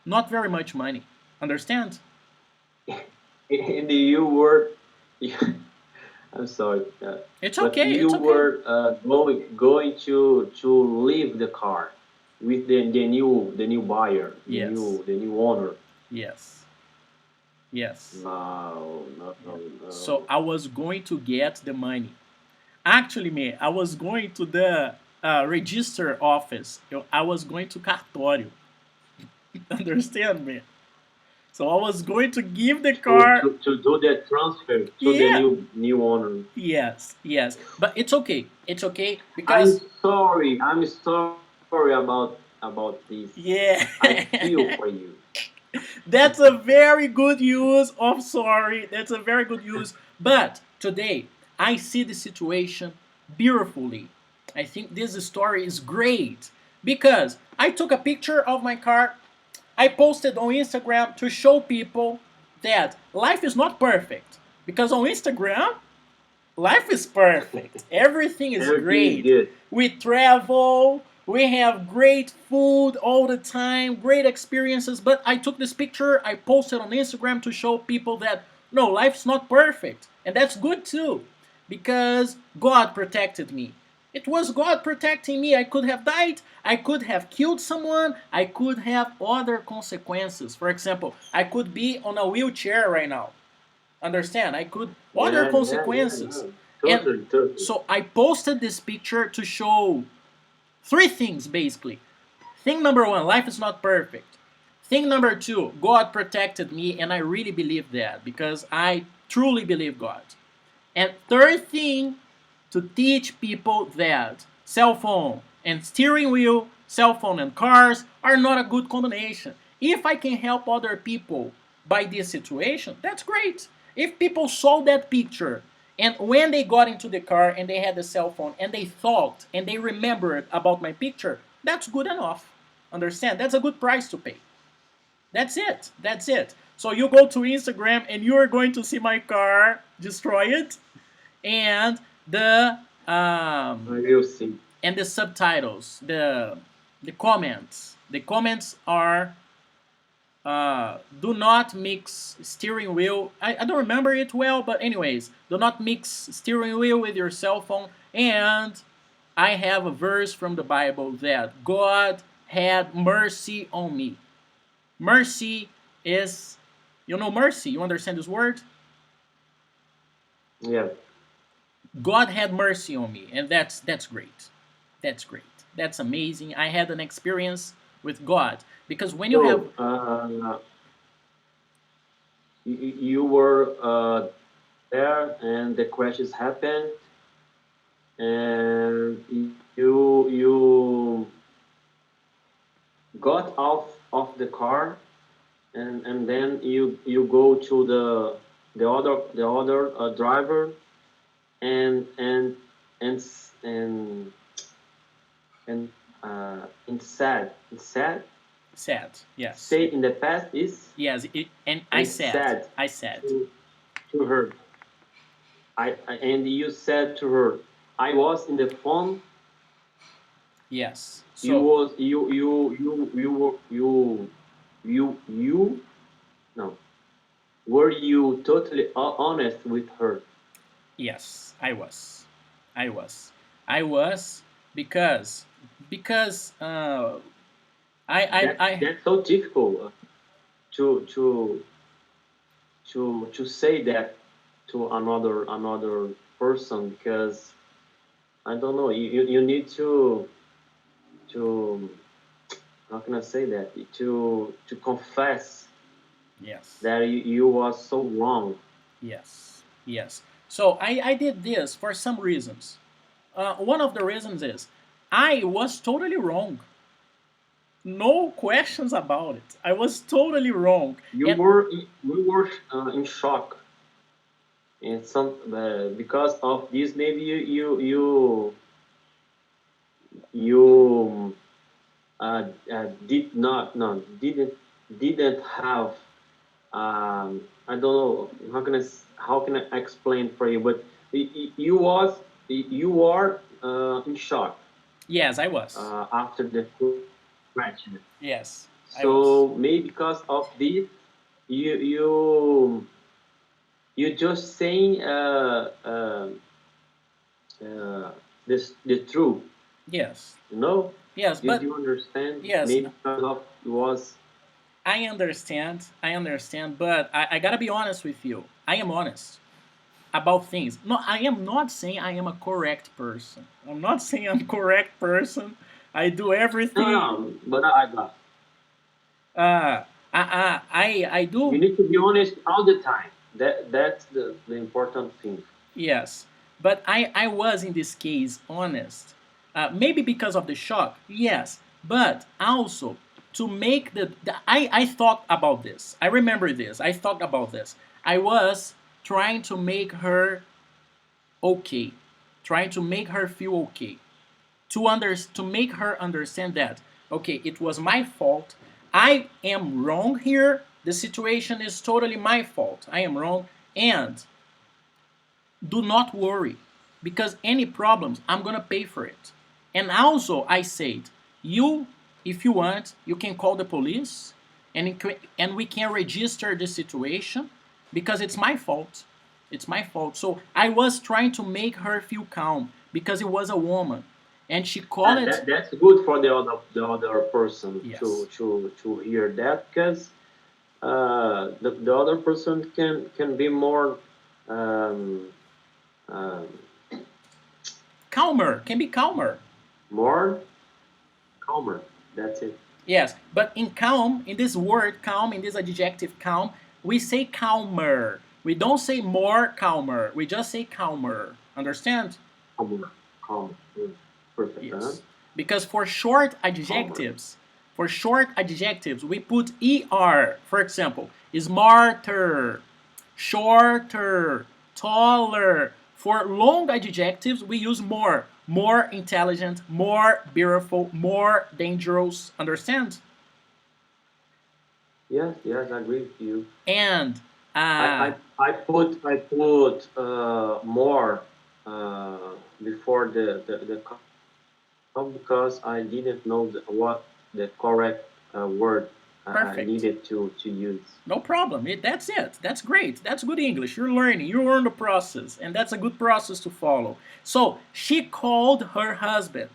Not very much money. Understand? And you were, I'm sorry, It's but okay. you It's okay. were going to leave the car with the new buyer, Yes. the new owner. Yes. Yes. No, no, no, So no. I was going to get the money. Actually, man, I was going to the register office. I was going to cartório. Understand me? So I was going to give the To, car. to, to do the transfer to the Yeah. new owner. Yes. Yes. But it's okay. It's okay I'm because sorry. I'm sorry about this. yeah. I feel for you. That's a very good use of sorry. That's a very good use. But today, I see the situation beautifully. I think this story is great because I took a picture of my car. I posted on Instagram to show people that life is not perfect. Because on Instagram, life is perfect. Everything is Everything is great. good. We travel, we have great food all the time, great experiences. But I took this picture, I posted on Instagram to show people that no, life's not perfect. And that's good too, because God protected me. It was God protecting me. I could have died, I could have killed someone, I could have other consequences. For example, I could be on a wheelchair right now. Understand? I could other Yeah, yeah, yeah, consequences. yeah. And Totally, totally. so I posted this picture to show three things basically. Thing number one, life is not perfect. Thing number two, God protected me, and I really believe that because I truly believe God. And third thing, to teach people that cell phone and steering wheel, cell phone and cars are not a good combination. If I can help other people by this situation, that's great. If people saw that picture and when they got into the car and they had the cell phone and they thought and they remembered about my picture, that's good enough. Understand? That's a good price to pay. That's it. That's it. So you go to Instagram and you are going to see my car, destroy it, and the I will see. and the subtitles, the comments. The comments are do not mix steering wheel. I don't remember it well, but anyways, do not mix steering wheel with your cell phone. And I have a verse from the Bible that God had mercy on me. Mercy is, you know, mercy. You understand this word? Yeah. God had mercy on me, and that's great. That's great. That's amazing. I had an experience with God because when you have So, you were there, and the crashes happened, and you got off the car, and then you go to the other driver, and and and s- and said said yes, say in the past is yes, and I and said, said I said to her, and you said to her, I was in the phone. yes. You So was you no, were you totally honest with her? yes, I was, I was because because I That's so difficult, to to to say that to another person, because I don't know, you need to how can I say that, to confess Yes. that you was so wrong. Yes. Yes. So I did this for some reasons. One of the reasons is I was totally wrong. No questions about it. I was totally wrong. You And were we were in shock, and some because of this maybe you did not no didn't have I don't know how can I explain for you, but you are in shock yes, I was. after the question. Yes, I was. So maybe because of this, you you you just saying this the truth, Yes. you know? Yes, Did but you understand? yes, Maybe because of it was I understand. I understand, but I gotta be honest with you. I am honest about things. No, I am not saying I am a correct person. I'm not saying I'm a correct person. I do no everything. no, but I got. Uh, I You do. need to be honest all the time. That's the important thing. Yes, but I was in this case honest. Maybe because of the shock, yes, but also to make I thought about this. I remember this. I thought about this. I was trying to make her okay, trying to make her feel okay, to make her understand that okay, it was my fault. I am wrong here. The situation is totally my fault. I am wrong, and do not worry, because any problems I'm gonna pay for it. And also I said, you, if you want, you can call the police, and we can register the situation, because it's my fault. It's my fault. So I was trying to make her feel calm because it was a woman, and she called it. That's good for the other person Yes, to hear that because the other person can be more um, um, calmer, can be calmer. more calmer. That's it. Yes, but in calm, in this word calm, in this adjective calm, we say calmer. We don't say more calmer. We just say calmer. Understand? Calmer, calmer. Perfect. Huh? Yes. Because Calmer. for short adjectives, we put er. For example, smarter, shorter, taller. For long adjectives, we use more intelligent, more beautiful, more dangerous. Understand? Yes, yes, I agree with you. And I uh, I, I put more before the because I didn't know what the correct word I perfect. needed to use. No problem. That's it. That's great. That's good English. You're learning. You learn the process, and that's a good process to follow. So she called her husband,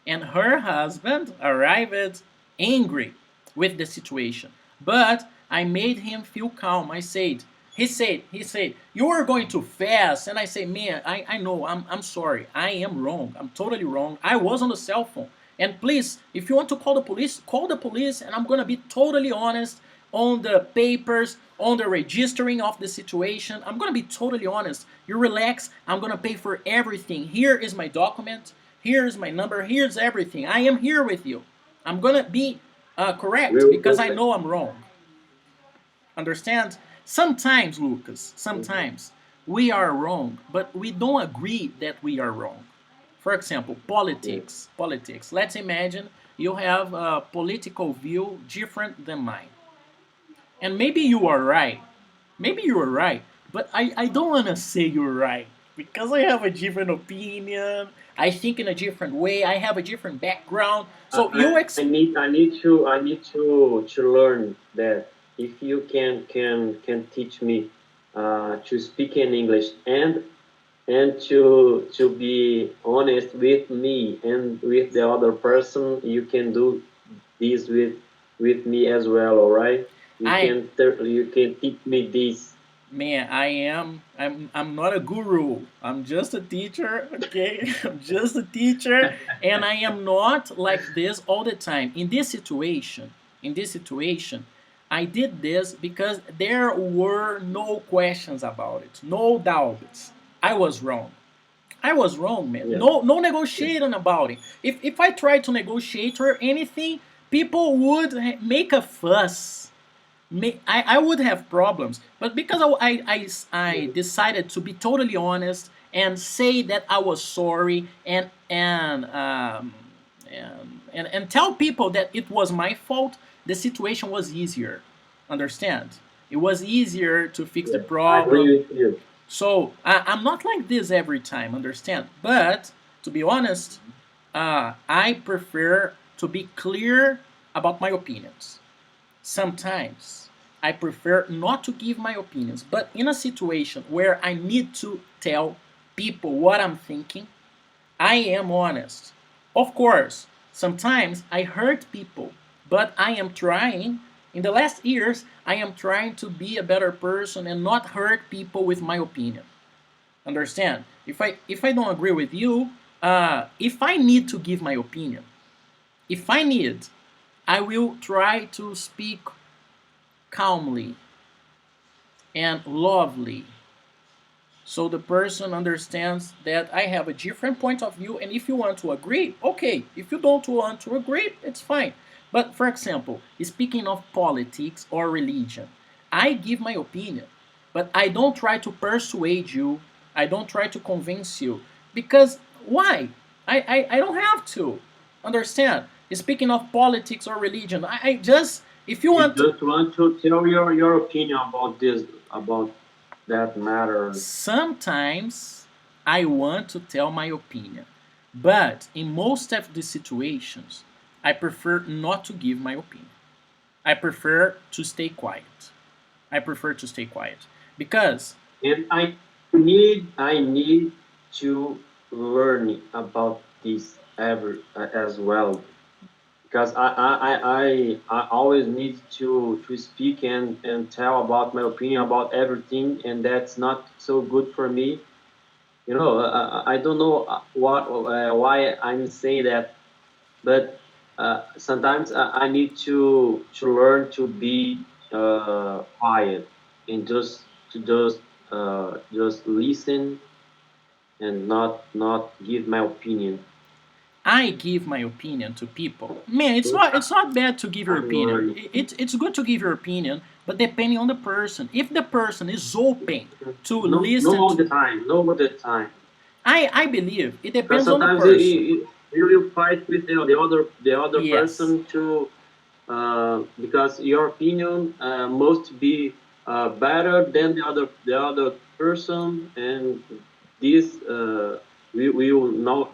and her husband arrived angry with the situation. But I made him feel calm. He said, you are going too fast. And I say, man, I know, I'm sorry. I am wrong. I'm totally wrong. I was on the cell phone. And please, if you want to call the police, and I'm gonna be totally honest on the papers, on the registering of the situation. I'm gonna be totally honest. You relax. I'm gonna pay for everything. Here is my document. Here's my number. Here's everything. I am here with you. I'm gonna be correct Real because I perfect. know I'm wrong. Understand? Sometimes, Lucas, Mhm. sometimes we are wrong, but we don't agree that we are wrong. For example, Yes. politics. Politics. Let's imagine you have a political view different than mine. And maybe you are right. Maybe you are right. But I don't want to say you're right because I have a different opinion. I think in a different way. I have a different background. So you I need to learn that if you can teach me to speak in English and to be honest with me and with the other person, you can do this with me as well. All right, I you can teach me this. man, I'm not a guru. I'm just a teacher, okay? I'm just a teacher, and I am not like this all the time. In this situation, I did this because there were no questions about it, no doubts. I was wrong. I was wrong, man. Yeah. No negotiating about it. If I tried to negotiate or anything, people would make a fuss. I would have problems. But because I decided to be totally honest and say that I was sorry and tell people that it was my fault, the situation was easier. Understand? It was easier to fix the Yeah. I problem. agree with you. So I'm not like this every time, understand? But to be honest, I prefer to be clear about my opinions. Sometimes I prefer not to give my opinions, but in a situation where I need to tell people what I'm thinking, I am honest. Of course, sometimes I hurt people, but I am trying. In the last years, I am trying to be a better person and not hurt people with my opinion. Understand? If I don't agree with you, if I need to give my opinion, if I need, I will try to speak calmly and lovely so the person understands that I have a different point of view, and if you want to agree, okay. If you don't want to agree, it's fine. But for example, speaking of politics or religion, I give my opinion, but I don't try to persuade you. I don't try to convince you because why? I don't have to understand. Speaking of politics or religion, I just, if you You want to, just want to tell your opinion about this, about that matter. sometimes I want to tell my opinion, but in most of the situations, I prefer not to give my opinion. I prefer to stay quiet. I prefer to stay quiet because And I need to learn about this ever as well, because I always need to speak and tell about my opinion about everything, and that's not so good for me. I don't know why I'm saying that, but sometimes I need to learn to be quiet and just listen and not give my opinion. I give my opinion to people. Man, it's not bad to give your I'm opinion. learning. It's good to give your opinion, but depending on the person. If the person is open to No, no listen all to, the time, no all the time. I believe it Because depends on the sometimes person. you will fight with the other Yes. person to because your opinion must be better than the other person, and this we will not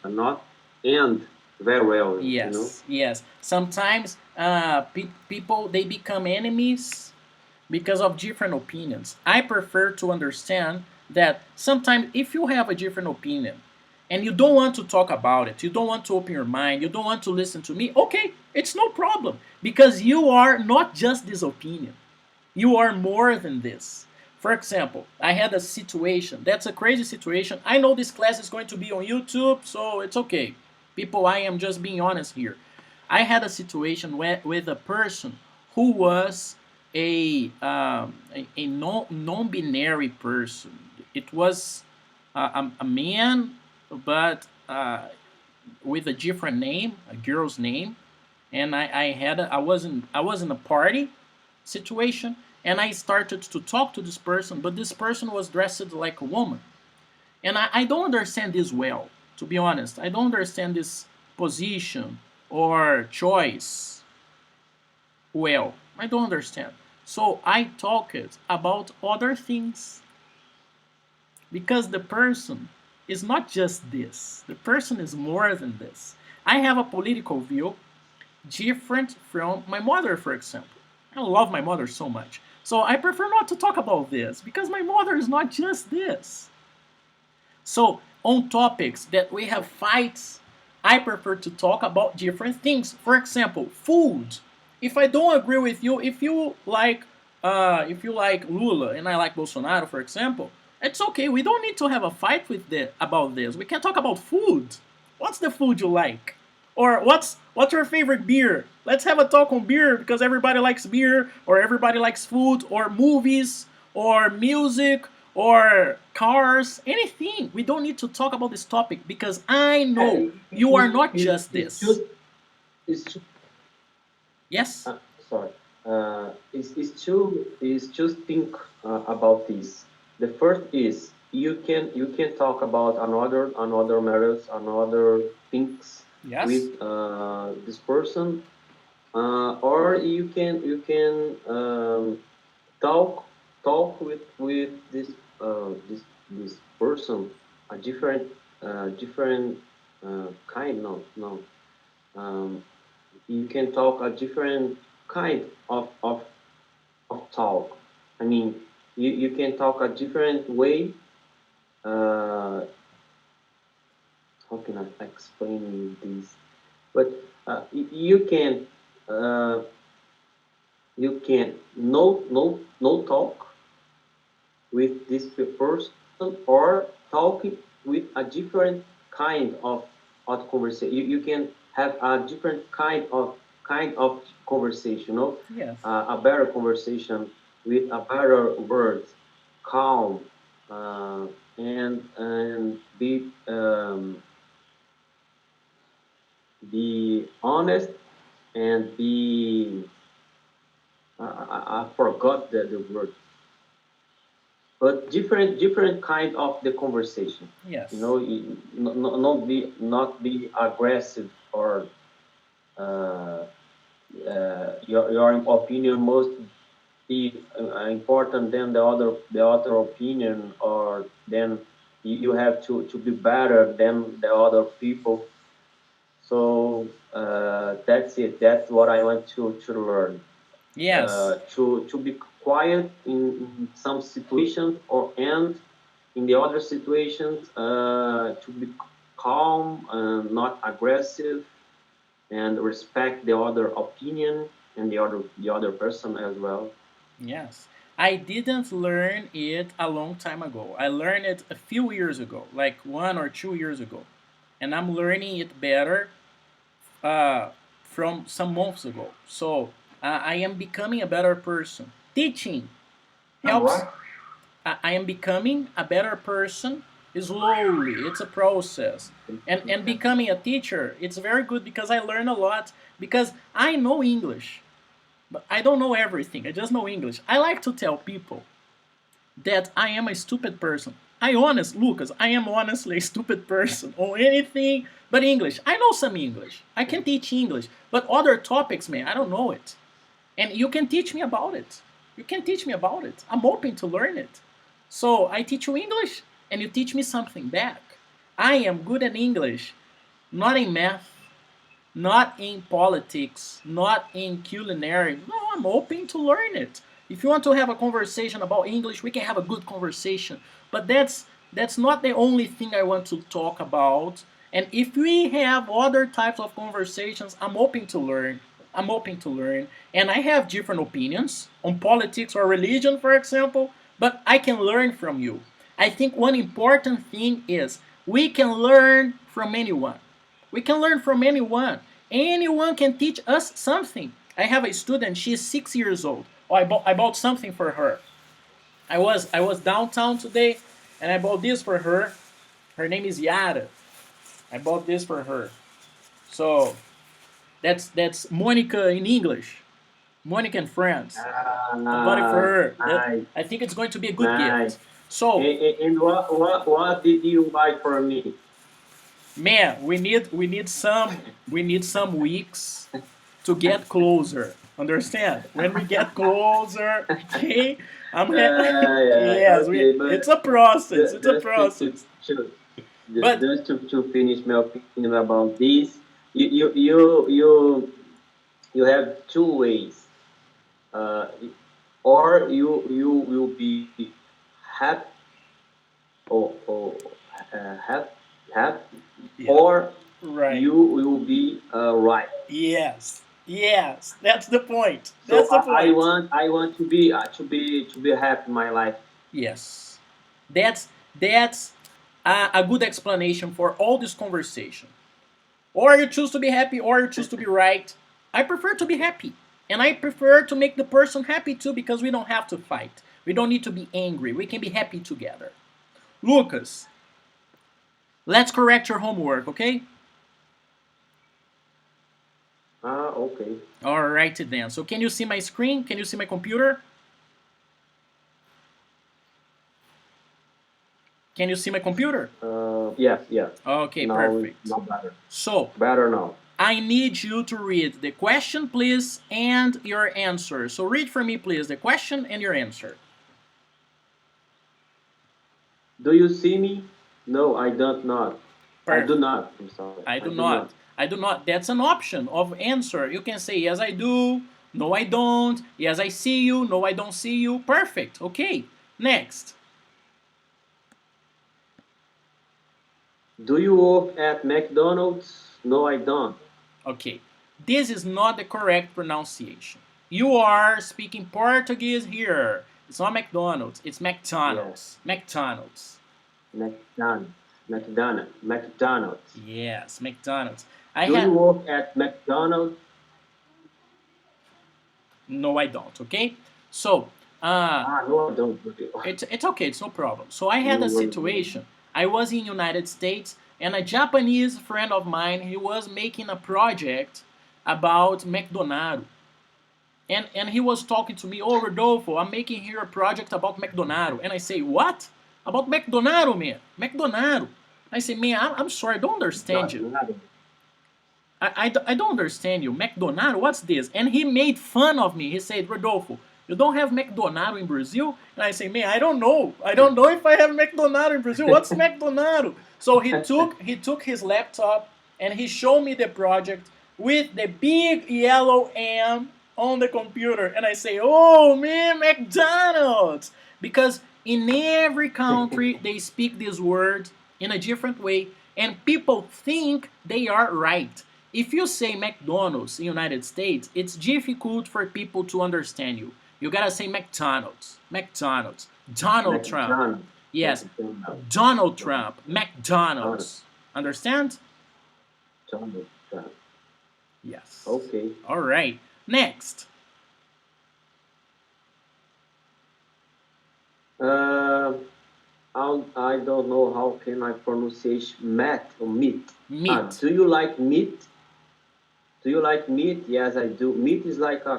not end very well. Yes, yes. Sometimes people they become enemies because of different opinions. I prefer to understand that sometimes if you have a different opinion and you don't want to talk about it, you don't want to open your mind, you don't want to listen to me, okay, it's no problem because you are not just this opinion. You are more than this. For example, I had a situation. That's a crazy situation. I know this class is going to be on YouTube, so it's okay. People, I am just being honest here. I had a situation with a person who was a non-binary person. It was a man, but with a different name, a girl's name, and I was in a party situation, and I started to talk to this person, but this person was dressed like a woman, and I don't understand this well, to be honest. I don't understand this position or choice well. I don't understand. So I talked about other things because the person is not just this. The person is more than this. I have a political view different from my mother, for example. I love my mother so much. So I prefer not to talk about this because my mother is not just this. So on topics that we have fights, I prefer to talk about different things. For example, food. If I don't agree with you, if you like Lula and I like Bolsonaro, for example, it's okay. We don't need to have a fight about this. We can talk about food. What's the food you like? Or what's your favorite beer? Let's have a talk on beer because everybody likes beer, or everybody likes food, or movies, or music, or cars, anything. We don't need to talk about this topic because I know you are not just It's this. just it's ju- Yes? sorry. It's just think about this. The first is you can talk about another matters, another things Yes? with this person, or you can talk with this person a different kind. No. Um, you can talk a different kind of talk. I mean, you can talk a different way. Uh, how can I explain this? But you can uh, no talk with this person or talking with a different kind of conversation. You can have a different kind of conversation, Yes. a better conversation with a better words, calm, and be honest and be I forgot the word, but different kind of the conversation. Yes. Not be aggressive or uh, your opinion must be important than the other opinion, or then you have to be better than the other people. So that's it. That's what I want to learn. Yes. To be quiet in some situations, or and in the other situations to be calm and not aggressive, and respect the other opinion and the other person as well. Yes. I didn't learn it a long time ago. I learned it a few years ago, like 1 or 2 years ago. And I'm learning it better uh, from some months ago. So I am becoming a better person. Teaching I'm helps. right. I am becoming a better person slowly. It's a process. And becoming a teacher, it's very good because I learn a lot because I know English, but I don't know everything. I just know English. I like to tell people that I am a stupid person. Lucas, I am honestly a stupid person on anything but English. I know some English. I can teach English, but other topics, man, I don't know it. And you can teach me about it. You can teach me about it. I'm open to learn it. So I teach you English, and you teach me something back. I am good at English, not in math, not in politics, not in culinary. No, I'm open to learn it. If you want to have a conversation about English, we can have a good conversation. But that's not the only thing I want to talk about. And if we have other types of conversations, I'm open to learn. I'm open to learn. And I have different opinions on politics or religion, for example, but I can learn from you. I think one important thing is we can learn from anyone. We can learn from anyone. Anyone can teach us something. I have a student, she is 6 years old. Oh, I bought something for her. I was downtown today and I bought this for her. Her name is Yara. I bought this for her. So that's Monica in English. Monica and friends. I bought it for Ah, her. nice, I think it's going to be a good nice. gift. So And what did you buy for me? man, we need some weeks to get closer. Understand? When we get closer, okay? Yeah, Yes, okay, but it's a process. It's a just process. But to finish my opinion about this, you have two ways. Uh, or you will be happy, or happy, happy, yeah, or right. you will be right. Yes. Yes. That's the point. So That's the I point. want I want to be happy in my life. Yes. That's a good explanation for all this conversation. Or you choose to be happy, or you choose to be right. I prefer to be happy. And I prefer to make the person happy too, because we don't have to fight. We don't need to be angry. We can be happy together. Lucas, let's correct your homework, okay? Okay. Alrighty then. So can you see my screen? Can you see my computer? Can you see my computer? Yes, yes. Okay, Now perfect. it's not better. So Better now. I need you to read the question, please, and your answer. So read for me, please, the question and your answer. Do you see me? No, I don't not. I Perfect. do not. I'm sorry. I do not. I do not. That's an option of answer. You can say yes, I do. No, I don't. Yes, I see you. No, I don't see you. Perfect. Okay. Next. Do you work at McDonald's? No, I don't. Okay. This is not the correct pronunciation. You are speaking Portuguese here. It's not McDonald's. It's McDonald's. McDonald's. McDonald's. McDonald's. McDonald's. Yes, McDonald's. Do you work at McDonald's? No, I don't. Okay. So, No, I don't. it's okay. It's no problem. So I had a situation. I was in United States, and a Japanese friend of mine, he was making a project about McDonald's. And he was talking to me, oh, Rodolfo, I'm making here a project about McDonald's. And I say, what? About McDonald's, man? McDonald's. I say, man, I'm sorry, I don't understand you. I don't understand you. McDonald's, what's this? And he made fun of me. He said, Rodolfo, you don't have McDonald's in Brazil? And I say, man, I don't know. I don't know if I have McDonald's in Brazil. What's McDonald's? So he took his laptop and he showed me the project with the big yellow M on the computer. And I say, oh, man, McDonald's. Because in every country, they speak this word in a different way. And people think they are right. If you say McDonald's in the United States, it's difficult for people to understand you. You gotta say McDonald's. McDonald's. Donald Trump. Yes. Donald Trump. McDonald's. Understand? Donald Trump. Yes. Okay. All right. Next. I don't know how can I pronunciate meat or meat. Meat. Do you like meat? Do you like meat? Yes, I do. Meat is like a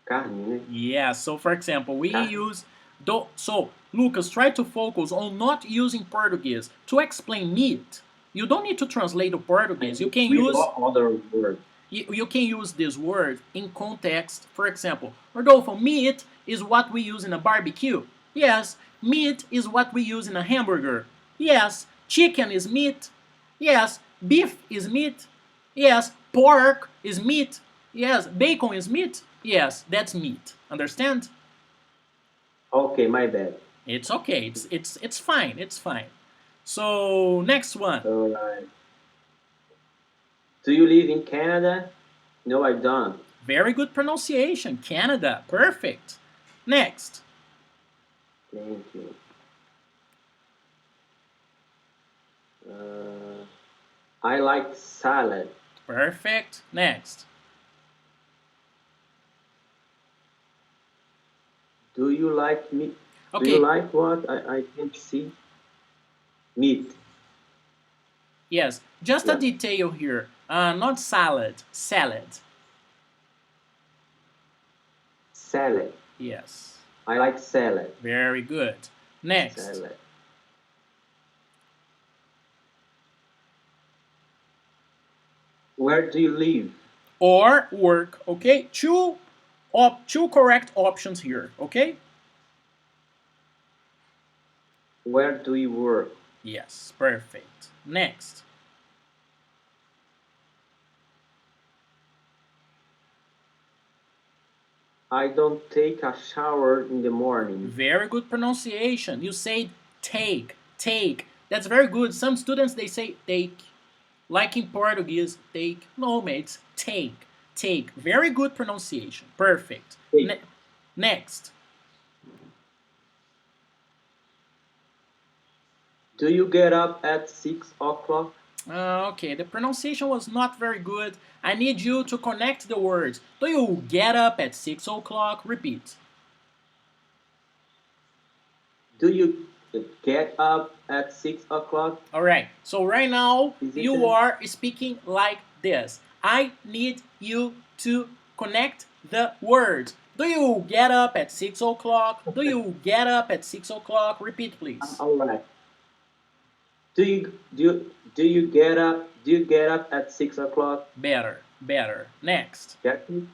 carne, né? Yeah, so for example, we use... So, Lucas, try to focus on not using Portuguese. To explain meat, you don't need to translate to Portuguese. You can use... other words. You can use this word in context. For example, Rodolfo, meat is what we use in a barbecue. Yes. Meat is what we use in a hamburger. Yes. Chicken is meat. Yes. Beef is meat. Yes. Pork is meat. Yes. Bacon is meat. Yes. That's meat. Understand? Okay, my bad. It's okay. It's fine. It's fine. So next one. All right. Do you live in Canada? No, I don't. Very good pronunciation. Canada. Perfect. Next. Thank you. I like salad. Perfect. Next. Do you like meat? Okay. Do you like what? I can't see. Meat. Yes. Just a detail here. Not salad. Salad. Salad. Yes. I like salad. Very good. Next. Salad. Where do you live? Or work. Okay. Two correct options here. Okay. Where do you work? Yes. Perfect. Next. I don't take a shower in the morning. Very good pronunciation. You say take. That's very good. Some students, they say take. Like in Portuguese, take. No, mates, take. Very good pronunciation. Perfect. Next. Do you get up at 6 o'clock? Okay, the pronunciation was not very good. I need you to connect the words. Do you get up at 6 o'clock? Repeat. Do you get up at 6 o'clock? All right, so right now Is it you that? are speaking like this. I need you to connect the words. Do you get up at 6 o'clock? Do you get up at 6 o'clock? Repeat, please. All right. Do you get up? Do you get up at 6 o'clock? Better, better. Next. Get me?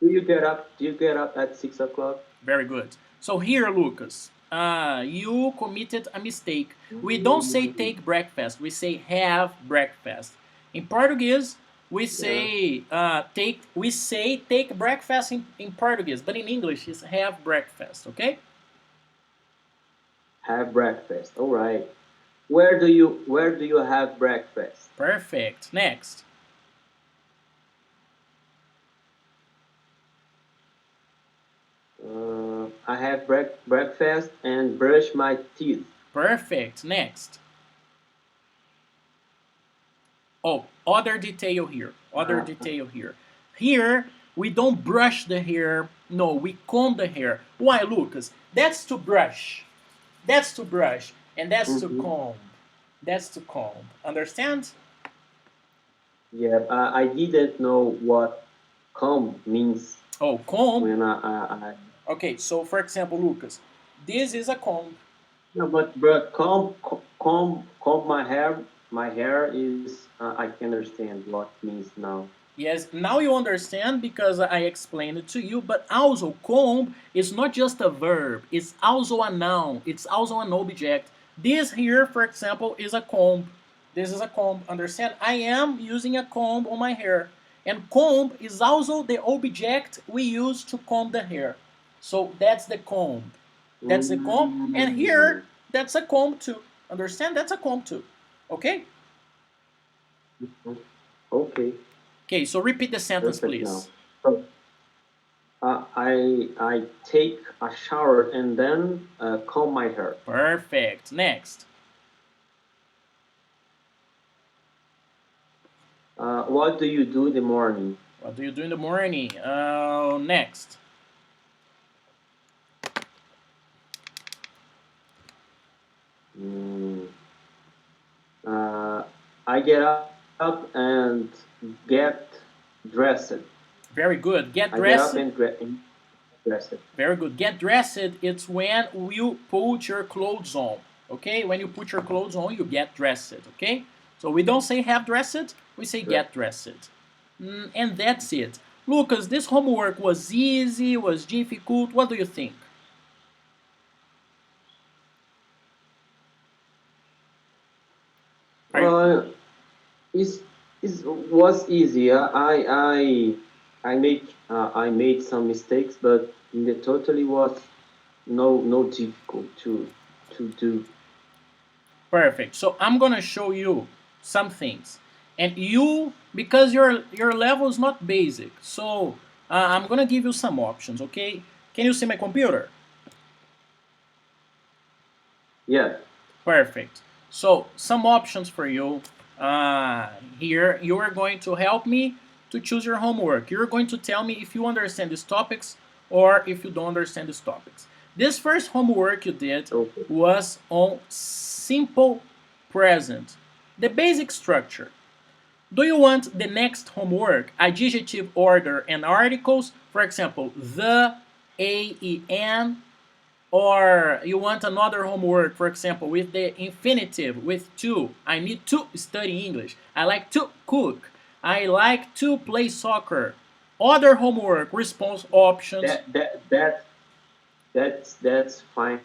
Do you get up? Do you get up at 6 o'clock? Very good. So here, Lucas, you committed a mistake. We don't say take breakfast. We say have breakfast. In Portuguese, we say take breakfast in Portuguese, but in English it's have breakfast. Okay? Have breakfast. All right. Where do you have breakfast? Perfect. Next. I have breakfast and brush my teeth. Perfect. Next. Oh, other detail here. Other detail here. Here, we don't brush the hair. No, we comb the hair. Why, Lucas? That's to brush. That's to brush. And that's to comb. That's to comb. Understand? Yeah, I didn't know what comb means Oh, comb. when I Okay, so for example, Lucas, this is a comb. no, but comb my hair is I can understand what it means now. Yes, now you understand because I explained it to you, but also comb is not just a verb, it's also a noun, it's also an object. This here, for example, is a comb. This is a comb, understand? I am using a comb on my hair. And comb is also the object we use to comb the hair. So that's the comb. That's the comb. And here, that's a comb too. Understand? That's a comb too. Okay? Okay, Okay, so repeat the sentence, perfect please. now. So, I take a shower and then comb my hair. Perfect. Next. What do you do in the morning? What do you do in the morning? Next. Mm, I get up and get dressed. Very good. Get I get up dressed. and dressed. Very good. Get dressed. It's when you put your clothes on. Okay? When you put your clothes on, you get dressed. Okay? So we don't say have dressed, we say get dressed. And that's it. Lucas, this homework was easy, was difficult. What do you think? It was easy. I made some mistakes, but in the totally was no difficult to do. Perfect. So I'm gonna show you some things, and you, because your level is not basic, so I'm gonna give you some options. Okay? Can you see my computer? Yeah. Perfect. So some options for you. Here you are going to help me to choose your homework. You're going to tell me if you understand these topics or if you don't understand these topics. This first homework you did Okay. was on simple present, the basic structure. Do you want the next homework, adjective order and articles? For example, the, a, en, or you want another homework, for example, with the infinitive, with to. I need to study English. I like to cook. I like to play soccer. Other homework, response options. That's fine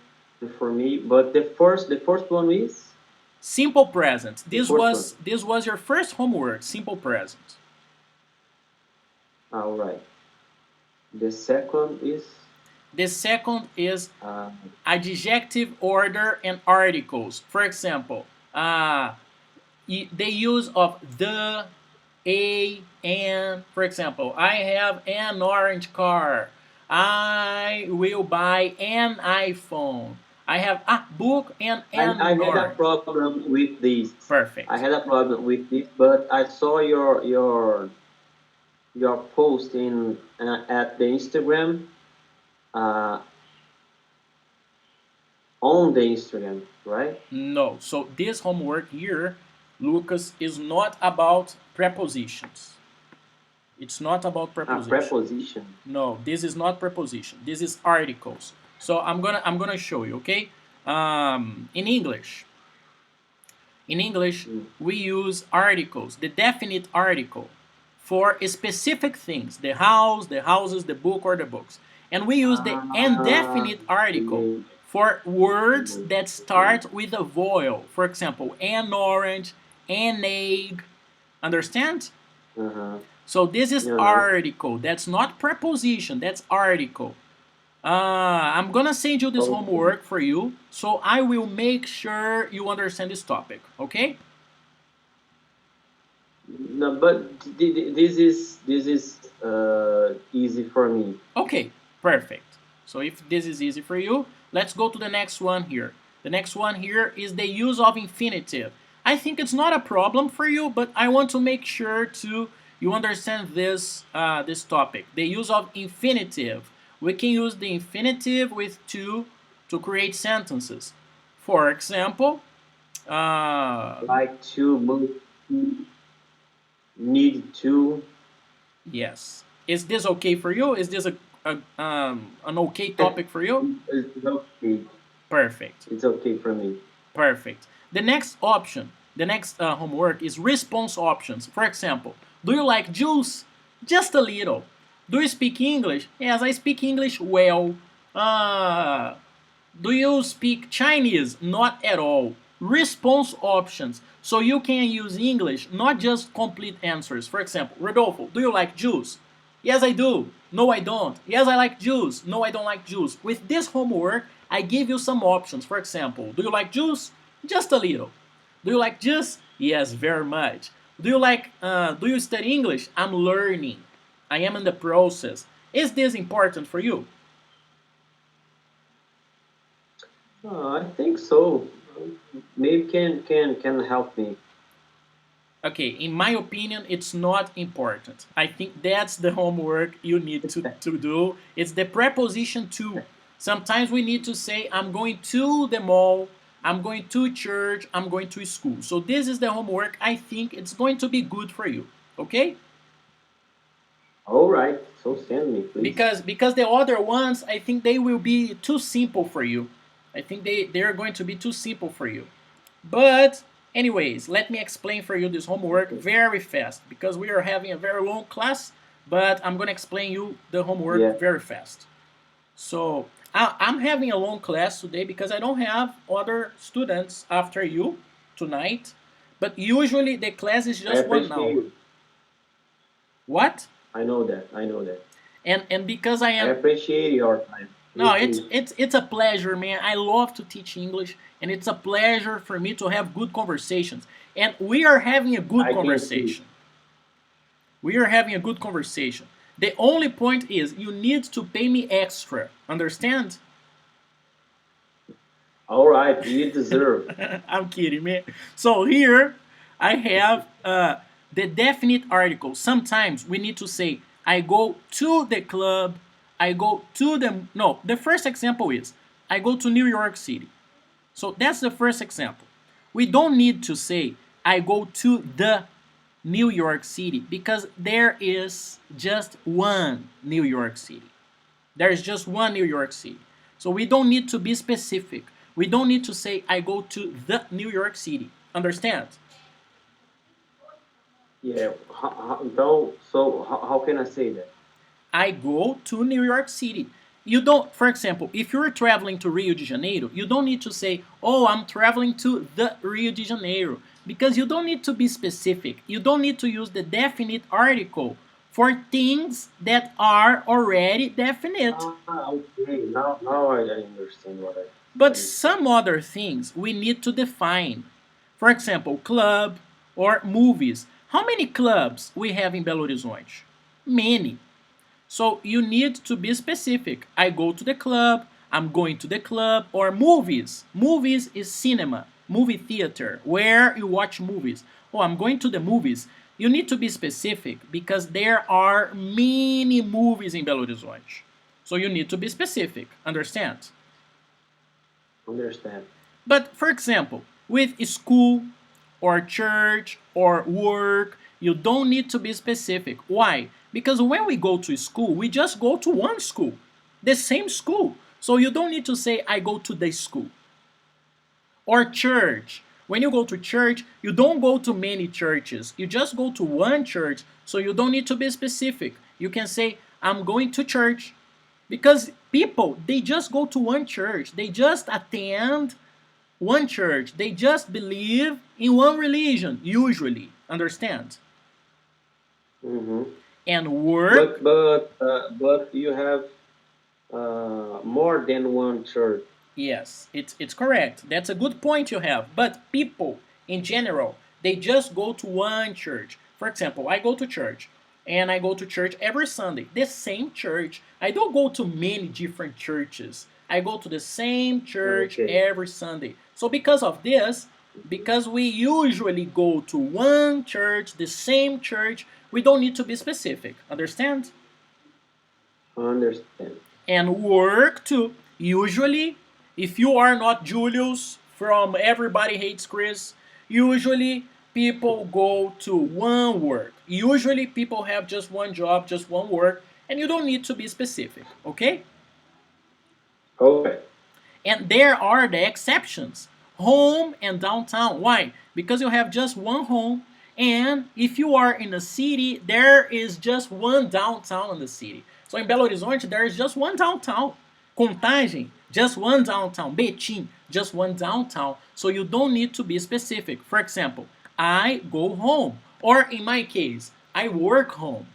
for me. But the first one is Simple present. the This first was one. this was your first homework, simple present. All right. The second is The second is uh, adjective order and articles. For example, the use of the, a, and. For example, I have an orange car. I will buy an iPhone. I have a book and an I had a orange. problem with this. I Perfect. had a problem with this, but I saw your post in at the Instagram, uh, on the Instagram, right? No. So this homework here, Lucas, is not about prepositions. It's not about A preposition. preposition. No, this is not preposition. This is articles. So I'm gonna show you. Okay. In English, Mm. we use articles, the definite article, for specific things: the house, the houses, the book, or the books. And we use the Ah, indefinite article okay. for words Mm, that okay. start with a vowel. For example, an orange, an egg. Understand? Uh-huh. So this is You know. article. That's not preposition. That's article. I'm gonna send you this Okay. homework for you, so I will make sure you understand this topic. Okay? No, but this is easy for me. Okay, perfect. So if this is easy for you, let's go to the next one here. The next one here is the use of infinitive. I think it's not a problem for you, but I want to make sure to you understand this topic. The use of infinitive. We can use the infinitive with to create sentences. For example, uh, Like to move, need to. yes. Is this okay for you? Is this an okay topic for you? It's okay. Perfect. It's okay for me. Perfect. The next option, the next homework is response options. For example, do you like juice? Just a little. Do you speak English? Yes, I speak English well. Uh, do you speak Chinese? Not at all. Response options. So you can use English, not just complete answers. For example, Rodolfo, do you like juice? Yes, I do. No, I don't. Yes, I like juice. No, I don't like juice. With this homework, I give you some options. For example, do you like juice? Just a little. Do you like juice? Yes, very much. Do you study English? I'm learning. I am in the process. Is this important for you? I think so. Maybe can help me. Okay, in my opinion, it's not important. I think that's the homework you need to do. It's the preposition to. Sometimes we need to say, I'm going to the mall, I'm going to church, I'm going to school. So this is the homework. I think it's going to be good for you. Okay? All right. So send me, please. Because the other ones, I think they will be too simple for you. I think they are going to be too simple for you. But anyways, let me explain for you this homework Okay. very fast because we are having a very long class, but I'm going to explain you the Yeah. homework very fast. So I'm having a long class today because I don't have other students after you tonight, but usually the class is I just 1 hour. appreciate. What? I know that. I know that. And because I I am appreciate your time. no, Thank it's you. it's it's a pleasure, man. I love to teach English, and it's a pleasure for me to have good conversations. And we are having a good I can see. conversation. We are having a good conversation. The only point is you need to pay me extra. Understand? All right. You deserve. I'm kidding, man. So here I have the definite article. Sometimes we need to say I go to the club. I go to the no. The first example is I go to New York City. So that's the first example. We don't need to say I go to the New York City because there is just one New York City. There is just one New York City. So we don't need to be specific. We don't need to say I go to the New York City. Understand? Yeah. How can I say that? I go to New York City. You don't, for example, if you're traveling to Rio de Janeiro, you don't need to say, oh, I'm traveling to the Rio de Janeiro, because you don't need to be specific. You don't need to use the definite article for things that are already definite. Okay. Now I understand what But I need to say. some other things we need to define. For example, club or movies. How many clubs we have in Belo Horizonte? Many. So you need to be specific. I go to the club, I'm going to the club. Or movies. Movies is cinema, movie theater, where you watch movies. Oh, I'm going to the movies. You need to be specific because there are many movies in Belo Horizonte. So you need to be specific. Understand? Understand. But for example, with school or church or work, you don't need to be specific. Why? Because when we go to school, we just go to one school, the same school. So you don't need to say, I go to the school. Or church. When you go to church, you don't go to many churches. You just go to one church. So you don't need to be specific. You can say, I'm going to church. Because people, they just go to one church. They just attend one church. They just believe in one religion, usually. Understand? Mm-hmm. And work. But you have more than one church. Yes, it's correct. That's a good point you have. But people, in general, they just go to one church. For example, I go to church. And I go to church every Sunday. The same church. I don't go to many different churches. I go to the same church Okay. every Sunday. So because of this, because we usually go to one church, the same church, we don't need to be specific. Understand? Understand. And work too. Usually, if you are not Julius from Everybody Hates Chris, usually people go to one work. Usually people have just one job, just one work, and you don't need to be specific, okay? Okay. And there are the exceptions. Home and downtown. Why? Because you have just one home, and if you are in a city, there is just one downtown in the city. So in Belo Horizonte, there is just one downtown. Contagem, just one downtown. Betim, just one downtown. So you don't need to be specific. For example, I go home. Or in my case, I work home.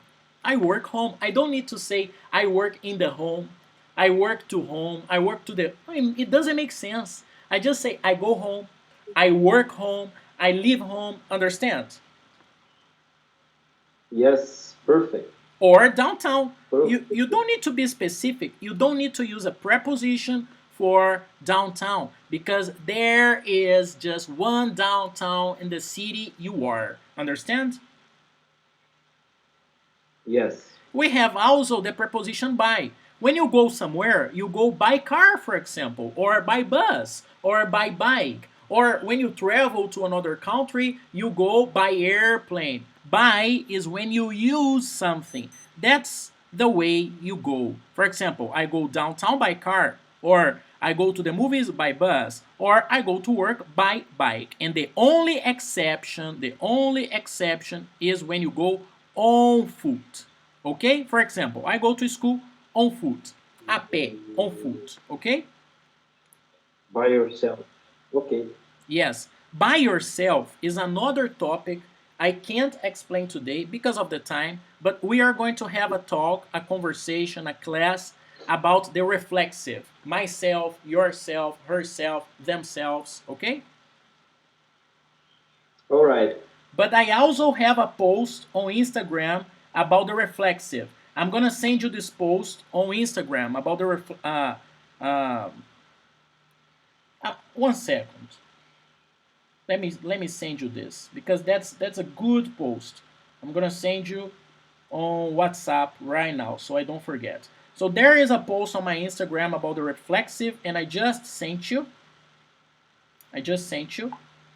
I work home. I don't need to say I work in the home. I work to home. I work to the... It doesn't make sense. I just say I go home. I work home. I live home. Understand? Yes, perfect. Or downtown. Perfect. You don't need to be specific. You don't need to use a preposition for downtown because there is just one downtown in the city you are. Understand? Yes. We have also the preposition by. When you go somewhere, you go by car, for example, or by bus, or by bike. Or when you travel to another country, you go by airplane. By is when you use something. That's the way you go. For example, I go downtown by car, or I go to the movies by bus, or I go to work by bike. And the only exception is when you go on foot. Okay? For example, I go to school on foot. A pé, on foot. Okay? By yourself. Okay. Yes. By yourself is another topic I can't explain today because of the time, but we are going to have a talk, a conversation, a class about the reflexive. Myself, yourself, herself, themselves. Okay? All right. But I also have a post on Instagram about the reflexive. I'm gonna send you this post on Instagram about the one second. Let me send you this because that's a good post. I'm gonna send you on WhatsApp right now so I don't forget. So there is a post on my Instagram about the reflexive, and I just sent you.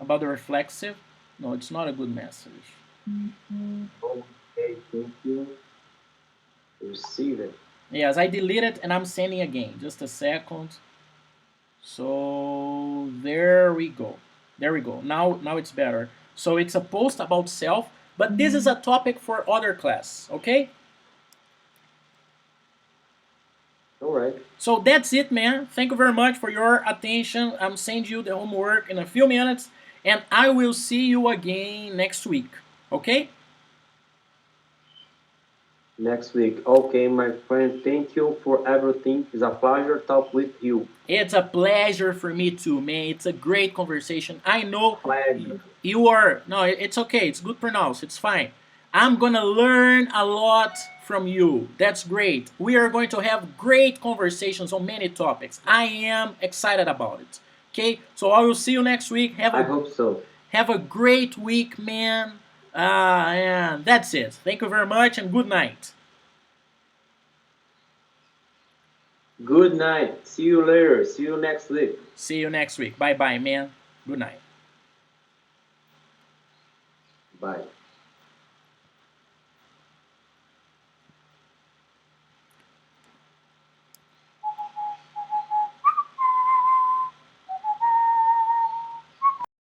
About the reflexive. No, it's not a good message. Okay, thank you. Receive it. Yes, I deleted and I'm sending again. Just a second. So there we go. Now it's better. So it's a post about self, but this is a topic for other class, okay? All right. So that's it, man. Thank you very much for your attention. I'm sending you the homework in a few minutes, and I will see you again next week, okay? Next week. Okay, my friend. Thank you for everything. It's a pleasure talk with you. It's a pleasure for me too, man. It's a great conversation. I know Pleasure. you are... No, it's okay. It's good pronounced. It's fine. I'm gonna learn a lot from you. That's great. We are going to have great conversations on many topics. I am excited about it. Okay, so I will see you next week. I hope so. Have a great week, man. And that's it. Thank you very much and good night. Good night. See you later. See you next week. See you next week. Bye bye, man. Good night. Bye.